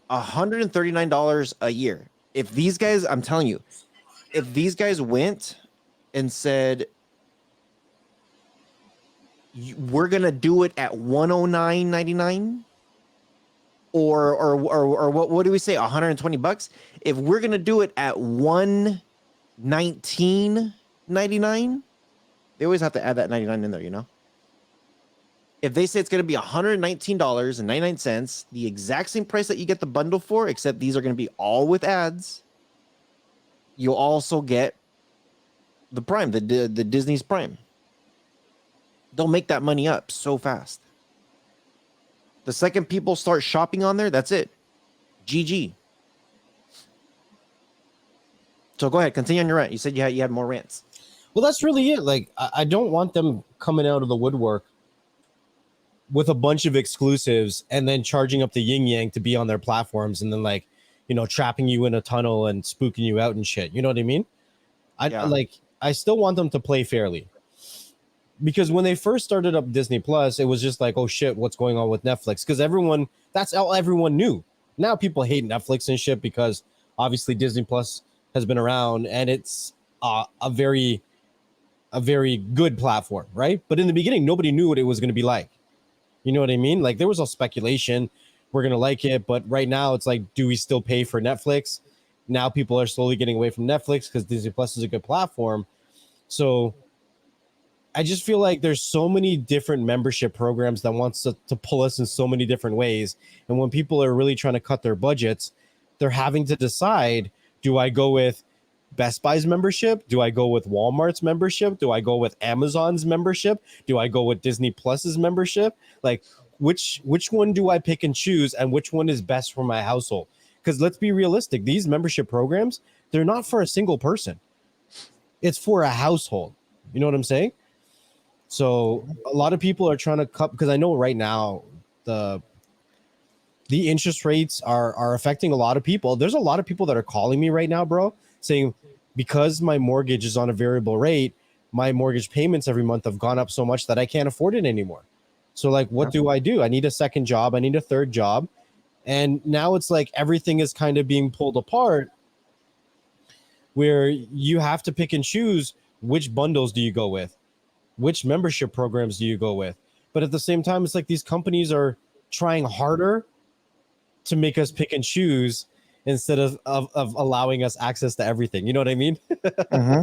$139 a year. If these guys, I'm telling you, if these guys went and said, we're gonna do it at $109.99, or what do we say, $120? If we're gonna do it at $119.99, they always have to add that 99 in there, If they say it's gonna be $119.99, the exact same price that you get the bundle for, except these are gonna be all with ads, you'll also get the Prime, the Disney's Prime. They'll make that money up so fast. The second people start shopping on there, that's it. GG. So go ahead, continue on your rant. You said you had more rants. Well, that's really it. Like, I don't want them coming out of the woodwork with a bunch of exclusives and then charging up the yin yang to be on their platforms and then trapping you in a tunnel and spooking you out and shit. You know what I mean? I still want them to play fairly. Because when they first started up Disney Plus, it was just like, oh shit, what's going on with Netflix? Because that's all everyone knew. Now people hate Netflix and shit because obviously Disney Plus has been around and it's a very good platform, right? But in the beginning, nobody knew what it was going to be like. You know what I mean? Like there was all speculation, we're going to like it, but right now it's like, do we still pay for Netflix? Now people are slowly getting away from Netflix because Disney Plus is a good platform. So I just feel like there's so many different membership programs that wants to pull us in so many different ways. And when people are really trying to cut their budgets, they're having to decide, do I go with Best Buy's membership? Do I go with Walmart's membership? Do I go with Amazon's membership? Do I go with Disney Plus's membership? Like which one do I pick and choose and which one is best for my household? Because let's be realistic, these membership programs, they're not for a single person. It's for a household. You know what I'm saying? So a lot of people are trying to cut, because I know right now the interest rates are affecting a lot of people. There's a lot of people that are calling me right now, bro, saying because my mortgage is on a variable rate, my mortgage payments every month have gone up so much that I can't afford it anymore. So like, what do? I need a second job. I need a third job. And now it's like everything is kind of being pulled apart where you have to pick and choose which bundles do you go with? Which membership programs do you go with? But at the same time, it's like these companies are trying harder to make us pick and choose instead of allowing us access to everything. You know what I mean? Mm-hmm.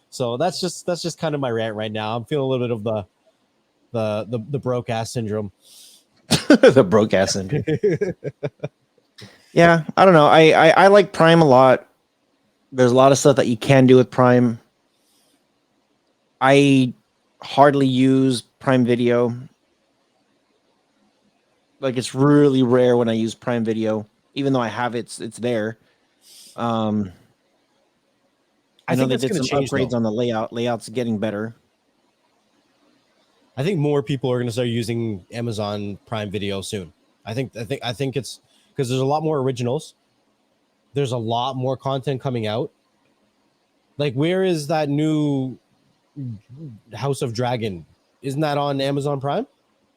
So that's just kind of my rant right now. I'm feeling a little bit of the broke ass syndrome. The broke ass syndrome. Yeah, I don't know. I like Prime a lot. There's a lot of stuff that you can do with Prime. I hardly use Prime Video. Like it's really rare when I use Prime Video, even though I have it, it's there. I I know think they that's did going to some change upgrades though. on the layout. Layout's getting better. I think more people are going to start using Amazon Prime Video soon. I think it's because there's a lot more originals. There's a lot more content coming out. Like, where is that new House of Dragon? Isn't that on Amazon Prime?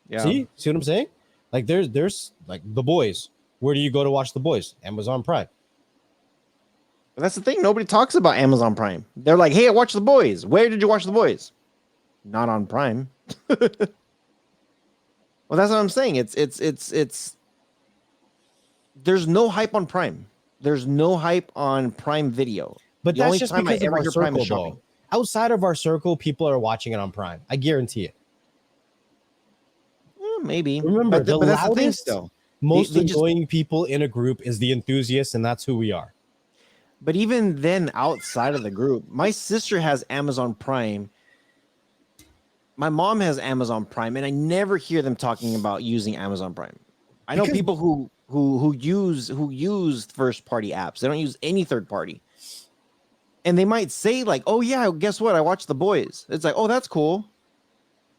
Yeah. See what I'm saying? Like, there's like The Boys. Where do you go to watch The Boys? Amazon Prime. But that's the thing. Nobody talks about Amazon Prime. They're like, hey, I watched The Boys. Where did you watch The Boys? Not on Prime. Well, that's what I'm saying. It's there's no hype on Prime. There's no hype on Prime Video. But The that's only just time I because of ever our hear Prime is circle, shopping. though. Outside of our circle, people are watching it on Prime. I guarantee it. Maybe. Remember, But the but that's the thing loudest, still. most They just annoying people in a group is the enthusiast, and that's who we are. but even then outside of the group, my sister has Amazon Prime. My mom has Amazon Prime, and I never hear them talking about using Amazon Prime. I know Because people who use first party apps. They don't use any third party. And they might say like, "Oh yeah, guess what? I watched The Boys." It's like, "Oh, that's cool."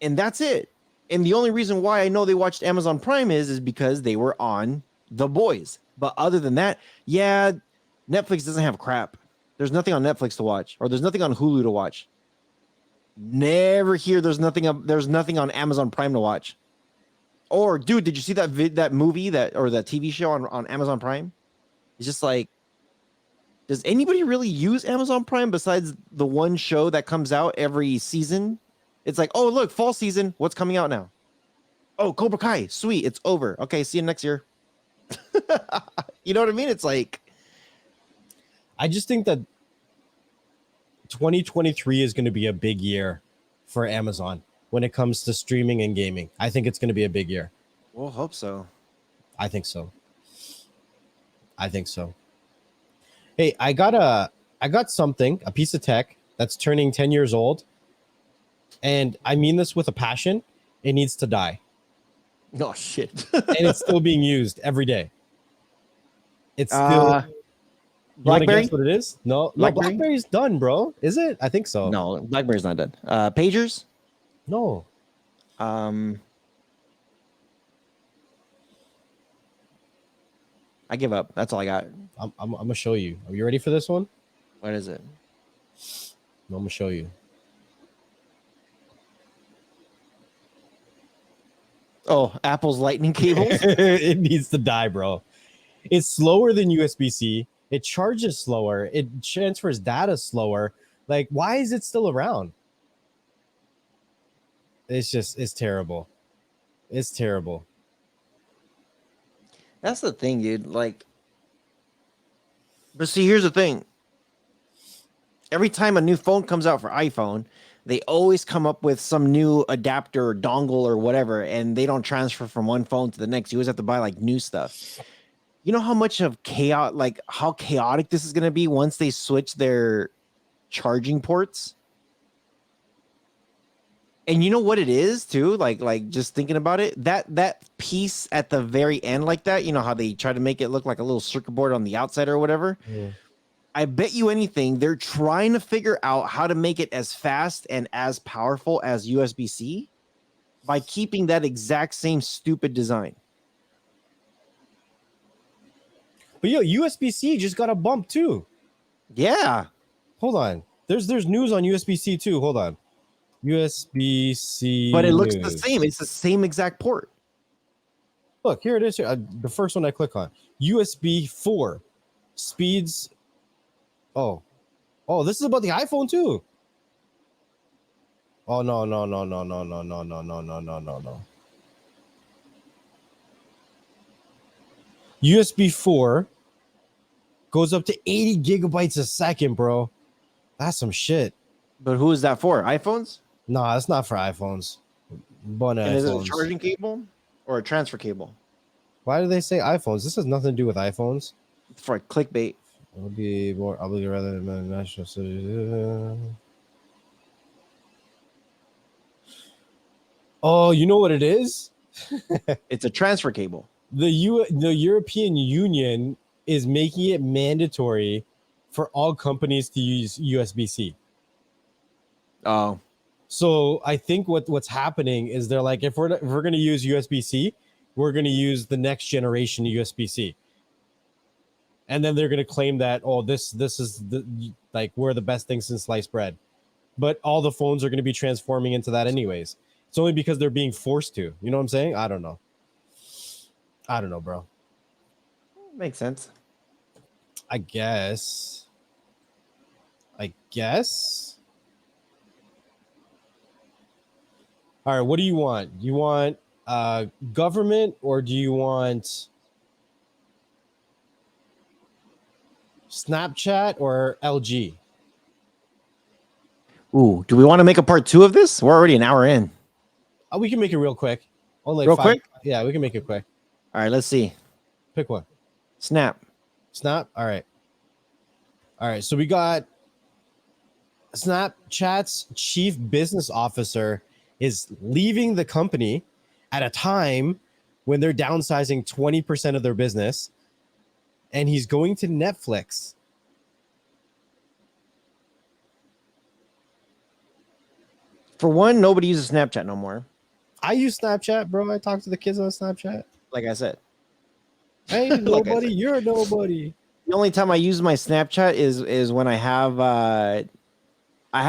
And that's it. And the only reason why I know they watched Amazon Prime is because they were on The Boys. But other than that, yeah, Netflix doesn't have crap. There's nothing on Netflix to watch, or there's nothing on Hulu to watch. Never hear there's nothing on Amazon Prime to watch. Or dude, did you see that movie or that TV show on Amazon Prime? It's just like, does anybody really use Amazon Prime besides the one show that comes out every season? It's like, oh look, fall season. What's coming out now? Oh, Cobra Kai. Sweet, it's over. Okay, see you next year. You know what I mean? It's like, I just think that 2023 is going to be a big year for Amazon when it comes to streaming and gaming. I think it's going to be a big year. we'll hope so. I think so. Hey, I got something, a piece of tech that's turning 10 years old. And I mean this with a passion. It needs to die. Oh shit. And it's still being used every day. It's still You want to BlackBerry? guess what it is? No, BlackBerry? BlackBerry's done, bro. Is it? I think so. No, BlackBerry's not done. Pagers? No. I give up. That's all I got. I'm gonna show you. Are you ready for this one? What is it? I'm gonna show you. Oh, Apple's lightning cables? It needs to die, bro. It's slower than USB-C. It charges slower. It transfers data slower. Like, why is it still around? It's terrible. It's terrible. That's the thing, dude. Like, but see, here's the thing. Every time a new phone comes out for iPhone, they always come up with some new adapter or dongle or whatever, and they don't transfer from one phone to the next. You always have to buy like new stuff. You know how much of chaos, like how chaotic this is going to be once they switch their charging ports? And you know what it is too? Like just thinking about it, that piece at the very end like that, you know how they try to make it look like a little circuit board on the outside or whatever? Yeah. I bet you anything, they're trying to figure out how to make it as fast and as powerful as USB-C by keeping that exact same stupid design. But yo, USB-C just got a bump too. Yeah. Hold on. There's news on USB-C too. Hold on. USB-C. But it looks news. the same. It's the same exact port. Look, here it is. Here. The first one I click on. USB 4 speeds. Oh, this is about the iPhone too. Oh no. USB 4 goes up to 80 gigabytes a second, bro. That's some shit. But who is that for? iPhones? Nah, that's not for iPhones. But And is it a iPhones. charging cable or a transfer cable? Why do they say iPhones? This has nothing to do with iPhones. For clickbait. It would be more obligate rather than national. Oh, you know what it is? It's a transfer cable. The European Union is making it mandatory for all companies to use USB-C. Oh, So I think what's happening is they're like, if we're going to use USB-C, we're going to use the next generation USB-C, and then they're going to claim that, oh, this is like we're the best thing since sliced bread. But all the phones are going to be transforming into that anyways. It's only because they're being forced to. You know what I'm saying? I don't know, bro. makes sense. I guess. All right, what do you want? You want government, or do you want Snapchat or LG? Ooh, do we want to make a part 2 of this? We're already an hour in. Oh, we can make it real quick. Only Real quick? Yeah, we can make it quick. All right, let's see. Pick one. Snap. Snap. All right. So we got Snapchat's chief business officer is leaving the company at a time when they're downsizing 20% of their business, and he's going to Netflix. For one, nobody uses Snapchat no more. I use Snapchat, bro. I talk to the kids on Snapchat. Like I said. Hey, Like nobody, you're nobody. The only time I use my Snapchat is when I have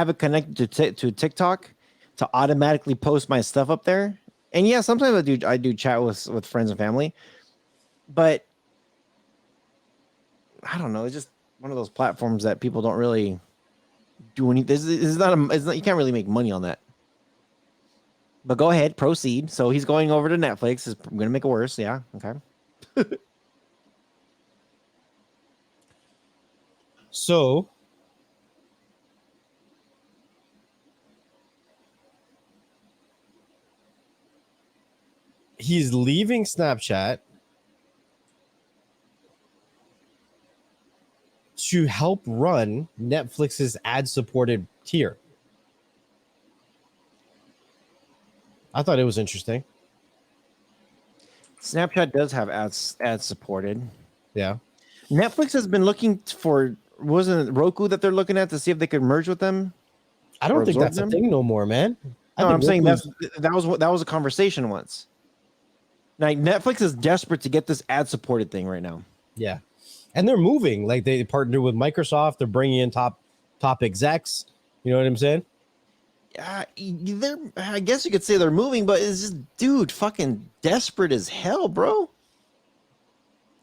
it connected to TikTok to automatically post my stuff up there. And yeah, sometimes I do chat with friends and family, but I don't know. It's just one of those platforms that people don't really do anything. This is not you can't really make money on that. But go ahead, proceed. So he's going over to Netflix. Is going to make it worse. Yeah. Okay. So he's leaving Snapchat to help run Netflix's ad-supported tier. I thought it was interesting. Snapchat does have ads supported. Yeah. Netflix has been looking for, wasn't it Roku that they're looking at to see if they could merge with them? I don't think that's a thing no more, man. No, I'm saying that was a conversation once. Like Netflix is desperate to get this ad-supported thing right now. Yeah, and they're moving. Like they partnered with Microsoft. They're bringing in top execs. You know what I'm saying? I guess you could say they're moving, but it's just, dude, fucking desperate as hell, bro.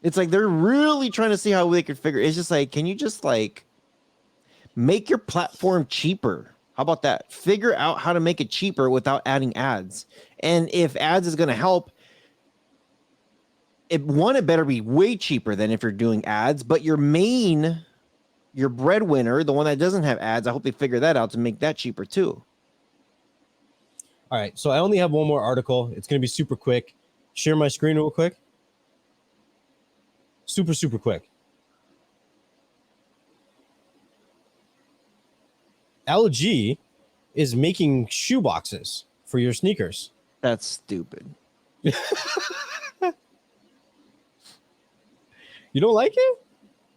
It's like they're really trying to see how they could figure. It's just like, can you just like make your platform cheaper? How about that? Figure out how to make it cheaper without adding ads. And if ads is going to help, it better be way cheaper than if you're doing ads. But your breadwinner, the one that doesn't have ads, I hope they figure that out to make that cheaper too. All right, so I only have one more article. It's going to be super quick. Share my screen real quick. Super quick. LG is making shoe boxes for your sneakers. That's stupid. You don't like it?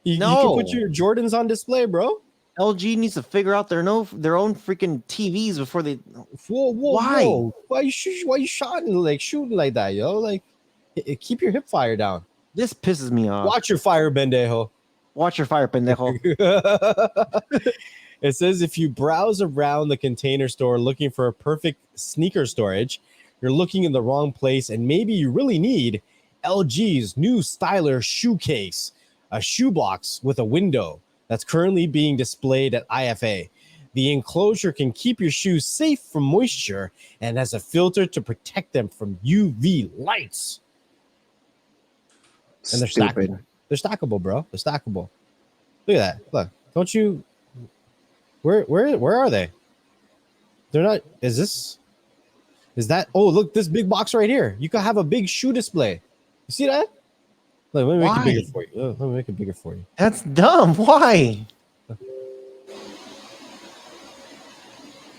You can put your Jordans on display, bro. LG needs to figure out their own freaking TVs before they. Whoa! Why? Why you shooting like that, yo? Like, keep your hip fire down. This pisses me off. Watch your fire, pendejo. Watch your fire, pendejo. It says if you browse around the Container Store looking for a perfect sneaker storage, you're looking in the wrong place, and maybe you really need LG's new styler shoe case, a shoebox with a window that's currently being displayed at IFA. The enclosure can keep your shoes safe from moisture and has a filter to protect them from UV lights. And they're stackable. They're stackable, bro. They're stackable. Look at that. Look, don't you? Where are they? They're not. Is that? Oh, look, this big box right here. You can have a big shoe display. You see that? Look, let me make it bigger for you. Let me make it bigger for you. That's dumb. Why?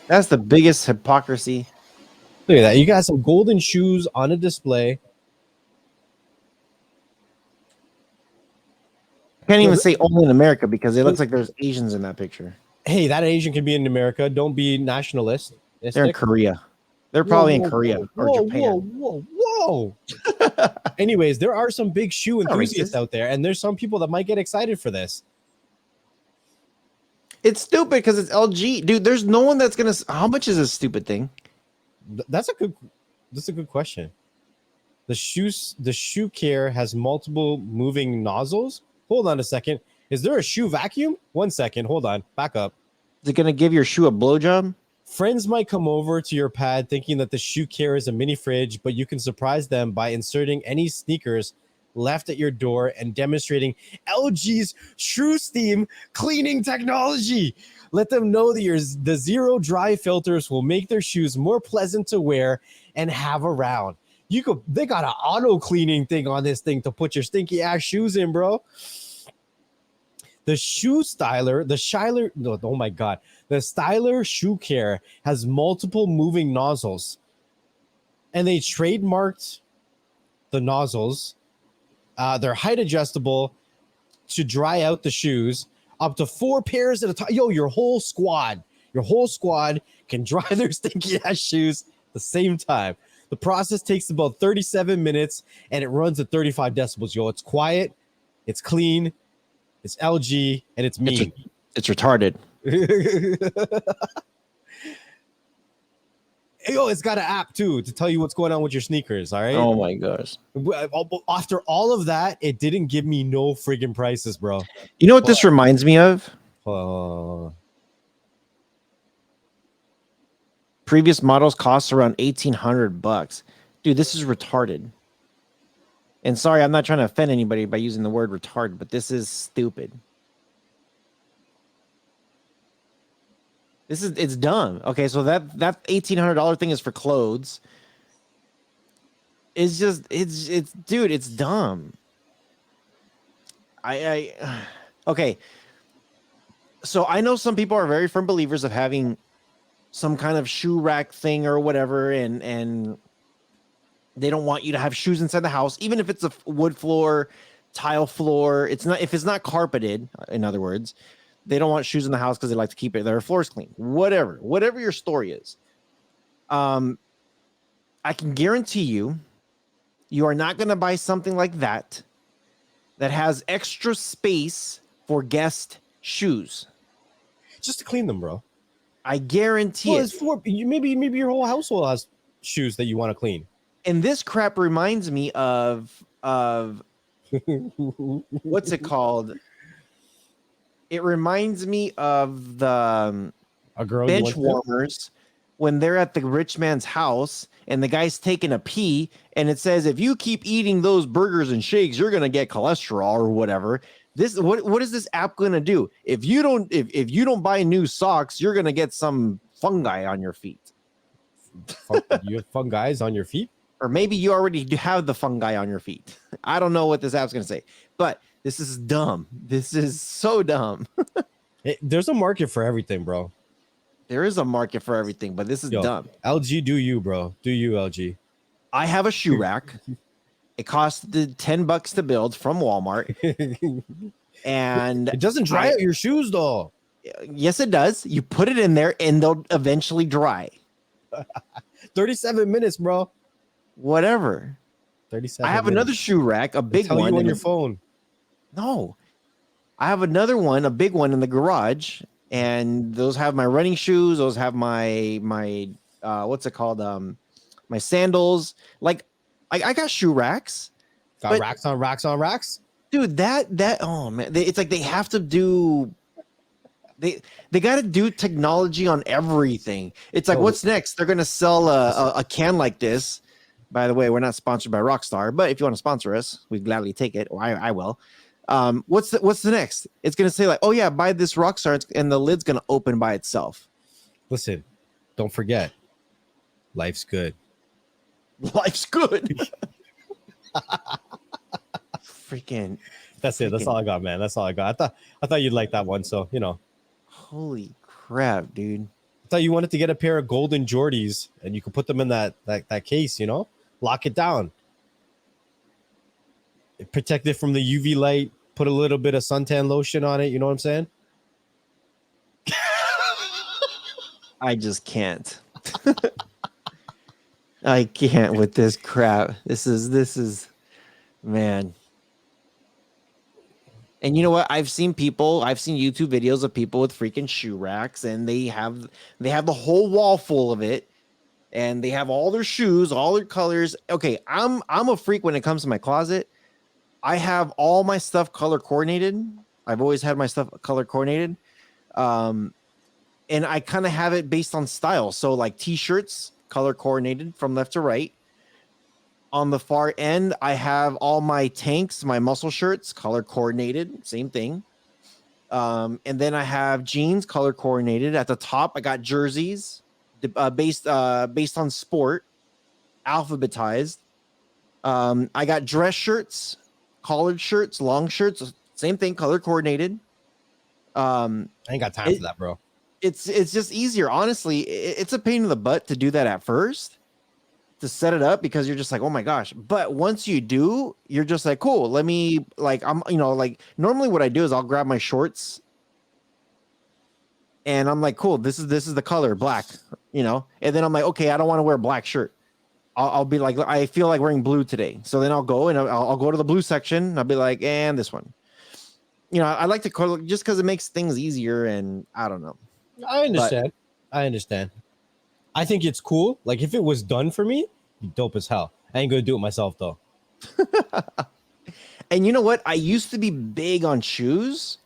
That's the biggest hypocrisy. Look at that. You got some golden shoes on a display. Can't Yo, even say only in America because it looks like there's Asians in that picture. hey, that Asian can be in America. Don't be nationalist. They're in Korea. They're Whoa, probably in whoa, Korea whoa, or whoa, Japan. whoa, whoa, whoa. Anyways, there are some big shoe Not enthusiasts racist. out there, and there's some people that might get excited for this. It's stupid because it's LG, dude. There's no one that's gonna. How much is this stupid thing? That's a good question. The shoe care has multiple moving nozzles. Hold on a second. Is there a shoe vacuum? 1 second. Hold on. Back up. Is it gonna give your shoe a blowjob? Friends might come over to your pad thinking that the shoe care is a mini fridge, but you can surprise them by inserting any sneakers left at your door and demonstrating LG's True Steam cleaning technology. Let them know that the zero dry filters will make their shoes more pleasant to wear and have around. They got an auto cleaning thing on this thing to put your stinky ass shoes in, bro. The shoe styler, oh my God. The styler shoe care has multiple moving nozzles. And they trademarked the nozzles. They're height adjustable to dry out the shoes up to 4 pairs at a time. Yo, your whole squad can dry their stinky ass shoes at the same time. The process takes about 37 minutes and it runs at 35 decibels. Yo, it's quiet, it's clean, it's LG, and it's mean. It's retarded. Yo, it's got an app too to tell you what's going on with your sneakers. All right. Oh my gosh. After all of that, it didn't give me no friggin' prices, bro. You know what this reminds me of? Previous models cost around $1,800. Dude, this is retarded. And sorry, I'm not trying to offend anybody by using the word retarded, but this is stupid. It's dumb. Okay, so that $1,800 thing is for clothes. It's just dude, it's dumb. Okay. So I know some people are very firm believers of having some kind of shoe rack thing or whatever, and they don't want you to have shoes inside the house, even if it's a wood floor, tile floor. If it's not carpeted, in other words. They don't want shoes in the house because they like to keep their floors clean. Whatever your story is. I can guarantee you are not going to buy something like that has extra space for guest shoes. Just to clean them, bro. I guarantee it. It's for maybe your whole household has shoes that you want to clean. And this crap reminds me of what's it called? It reminds me of the bench warmers when they're at the rich man's house and the guy's taking a pee and it says, if you keep eating those burgers and shakes, you're going to get cholesterol or whatever. What is this app going to do? If you don't buy new socks, you're going to get some fungi on your feet. You have fungi on your feet? Or maybe you already have the fungi on your feet. I don't know what this app's going to say, but this is dumb. This is so dumb. There's a market for everything, bro. There is a market for everything, but this is dumb. LG, do you, bro? Do you, LG? I have a shoe rack. It cost $10 to build from Walmart. And it doesn't dry out your shoes, though. Yes, it does. You put it in there and they'll eventually dry. 37 minutes, bro. Whatever. 37 I have another shoe rack, a big one. You on your phone. No. I have another one, a big one in the garage. And those have my running shoes. Those have my what's it called? My sandals. Like I got shoe racks. Got racks on racks on racks? Dude, that oh man, it's like they have to do they got to do technology on everything. It's like, what's next? They're gonna sell a can like this. By the way, we're not sponsored by Rockstar, but if you want to sponsor us, we'd gladly take it. Or I will. What's the next? It's gonna say like, oh yeah, buy this Rockstar, and the lid's gonna open by itself. Listen, don't forget, life's good. Life's good. Freaking. That's it. That's all I got, man. That's all I got. I thought you'd like that one. So, you know. Holy crap, dude. thought you wanted to get a pair of golden Jordis and you could put them in that case, you know, lock it down, protect it from the UV light, put a little bit of suntan lotion on it. You know what I'm saying? I just can't. I can't with this crap. This is man. And you know what? I've seen YouTube videos of people with freaking shoe racks, and they have the whole wall full of it, and they have all their shoes, all their colors. Okay, I'm a freak when it comes to my closet. I have all my stuff color coordinated. I've always had my stuff color coordinated. And I kind of have it based on style. So like t-shirts, color coordinated from left to right. On the far end, I have all my tanks, my muscle shirts, color coordinated, same thing. And then I have jeans, color coordinated. At the top, I got jerseys based on sport, alphabetized. I got dress shirts, collared shirts, long shirts, same thing, color coordinated. I ain't got time for that, bro. It's just easier. Honestly, it's a pain in the butt to do that at first, to set it up, because you're just like, oh my gosh. But once you do, you're just like, cool, let me, like, I'm, you know, like normally what I do is I'll grab my shorts and I'm like, cool, this is the color black, you know, and then I'm like, okay, I don't want to wear a black shirt. I'll be like, I feel like wearing blue today. So then I'll go and I'll go to the blue section and I'll be like, and this one, you know, I like to color just because it makes things easier. And I don't know. I understand. I think it's cool. Like if it was done for me, it'd be dope as hell. I ain't gonna do it myself though. And you know what? I used to be big on shoes.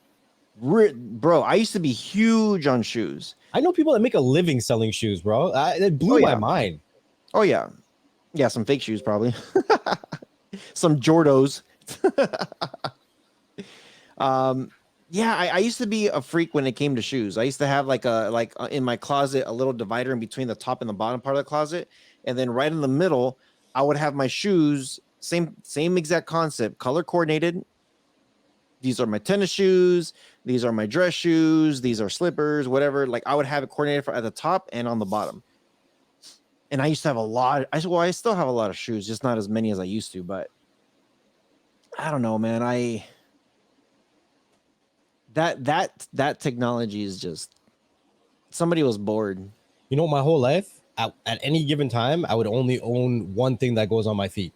Bro, I used to be huge on shoes. I know people that make a living selling shoes, bro. It blew my mind. Oh yeah. Yeah, some fake shoes probably. Some Jordos. Yeah, I used to be a freak when it came to shoes. I used to have like in my closet a little divider in between the top and the bottom part of the closet, and then right in the middle, I would have my shoes. Same exact concept, color coordinated. These are my tennis shoes. These are my dress shoes. These are slippers, whatever. Like I would have it coordinated at the top and on the bottom. And I used to have a lot. I still have a lot of shoes, just not as many as I used to. But I don't know, man. That technology is just, somebody was bored. You know, my whole life, at any given time, I would only own one thing that goes on my feet.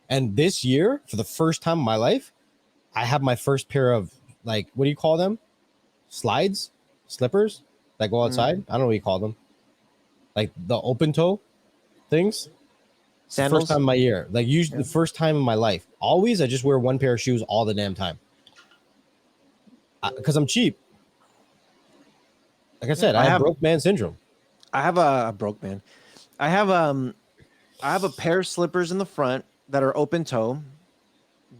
And this year, for the first time in my life, I have my first pair of, like, what do you call them? Slippers that go outside. I don't know what you call them. Like the open toe things. Sandals? First time in my year. Like usually the first time in my life. Always, I just wear one pair of shoes all the damn time. Because I'm cheap. Like I said, I have broke man syndrome. I have a broke man. I have a pair of slippers in the front that are open toe.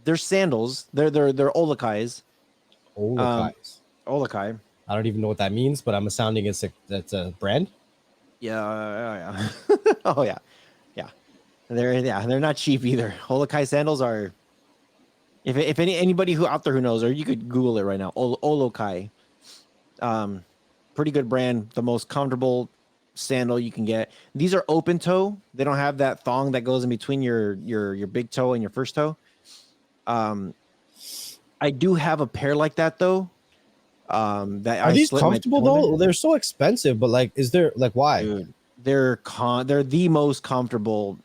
They're sandals. They're Olakais. Olakai. I don't even know what that means, but I'm assuming that's a brand. Yeah. Oh yeah. They're not cheap either. Olakai sandals are. If anybody who out there who knows, or you could Google it right now. Olakai. Pretty good brand. The most comfortable sandal you can get. These are open toe. They don't have that thong that goes in between your big toe and your first toe. I do have a pair like that though. That are these comfortable though? They're so expensive, but like, is there like why? Dude, they're the most comfortable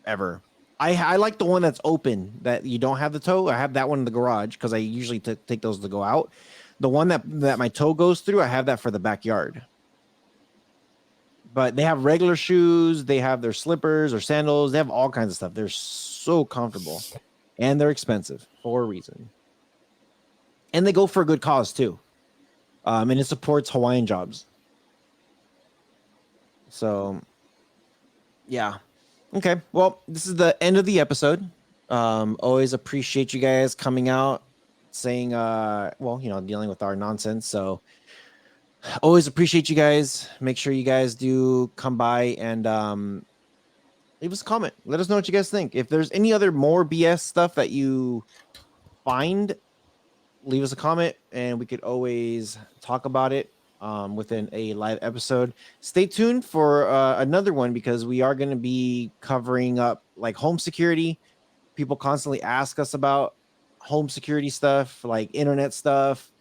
ever. I like the one that's open, that you don't have the toe. I have that one in the garage because I usually take those to go out. The one that my toe goes through, I have that for the backyard. But they have regular shoes. They have their slippers or sandals. They have all kinds of stuff. They're so comfortable, and they're expensive for a reason. And they go for a good cause too. And it supports Hawaiian jobs. So, yeah. Okay. Well, this is the end of the episode. Always appreciate you guys coming out, saying, dealing with our nonsense. So, always appreciate you guys. Make sure you guys do come by and leave us a comment. Let us know what you guys think. If there's any other more BS stuff that you find, leave us a comment and we could always talk about it. within a live episode. Stay tuned for another one because we are going to be covering up like home security. People constantly ask us about home security stuff, like internet stuff,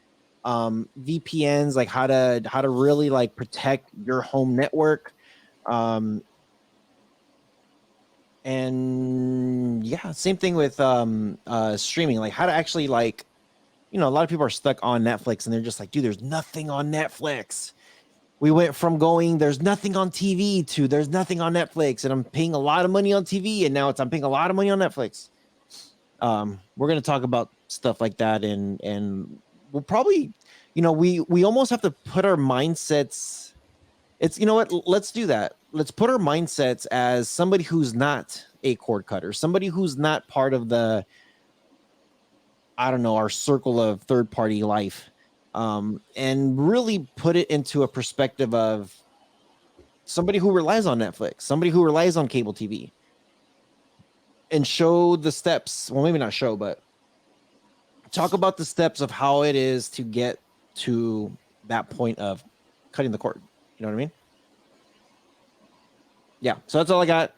VPNs, like how to really like protect your home network. And yeah, same thing with streaming, like how to actually like, you know, a lot of people are stuck on Netflix and they're just like, dude, there's nothing on Netflix. We went from going, there's nothing on TV to there's nothing on Netflix, and I'm paying a lot of money on TV, and now I'm paying a lot of money on Netflix. We're gonna talk about stuff like that, and we'll probably, you know, we almost have to put our mindsets. It's, you know what, let's do that. Let's put our mindsets as somebody who's not a cord cutter, somebody who's not part of the, I don't know, our circle of third party life, and really put it into a perspective of somebody who relies on Netflix, somebody who relies on cable TV, and show the steps. Well, maybe not show, but talk about the steps of how it is to get to that point of cutting the cord. You know what I mean? Yeah. So that's all I got.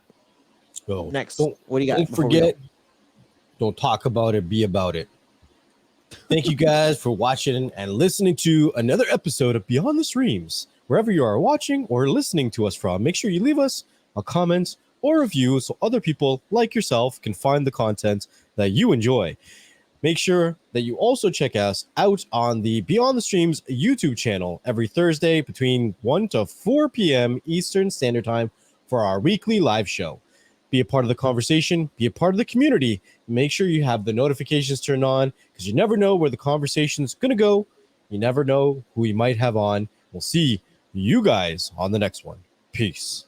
So Next, what do you got? Don't forget, don't talk about it, be about it. Thank you guys for watching and listening to another episode of Beyond the Streams. Wherever you are watching or listening to us from, make sure you leave us a comment or review so other people like yourself can find the content that you enjoy. Make sure that you also check us out on the Beyond the Streams YouTube channel every Thursday between 1 to 4 p.m. Eastern Standard Time for our weekly live show. Be a part of the conversation, be a part of the community. Make sure you have the notifications turned on because you never know where the conversation is going to go. You never know who you might have on. We'll see you guys on the next one. Peace.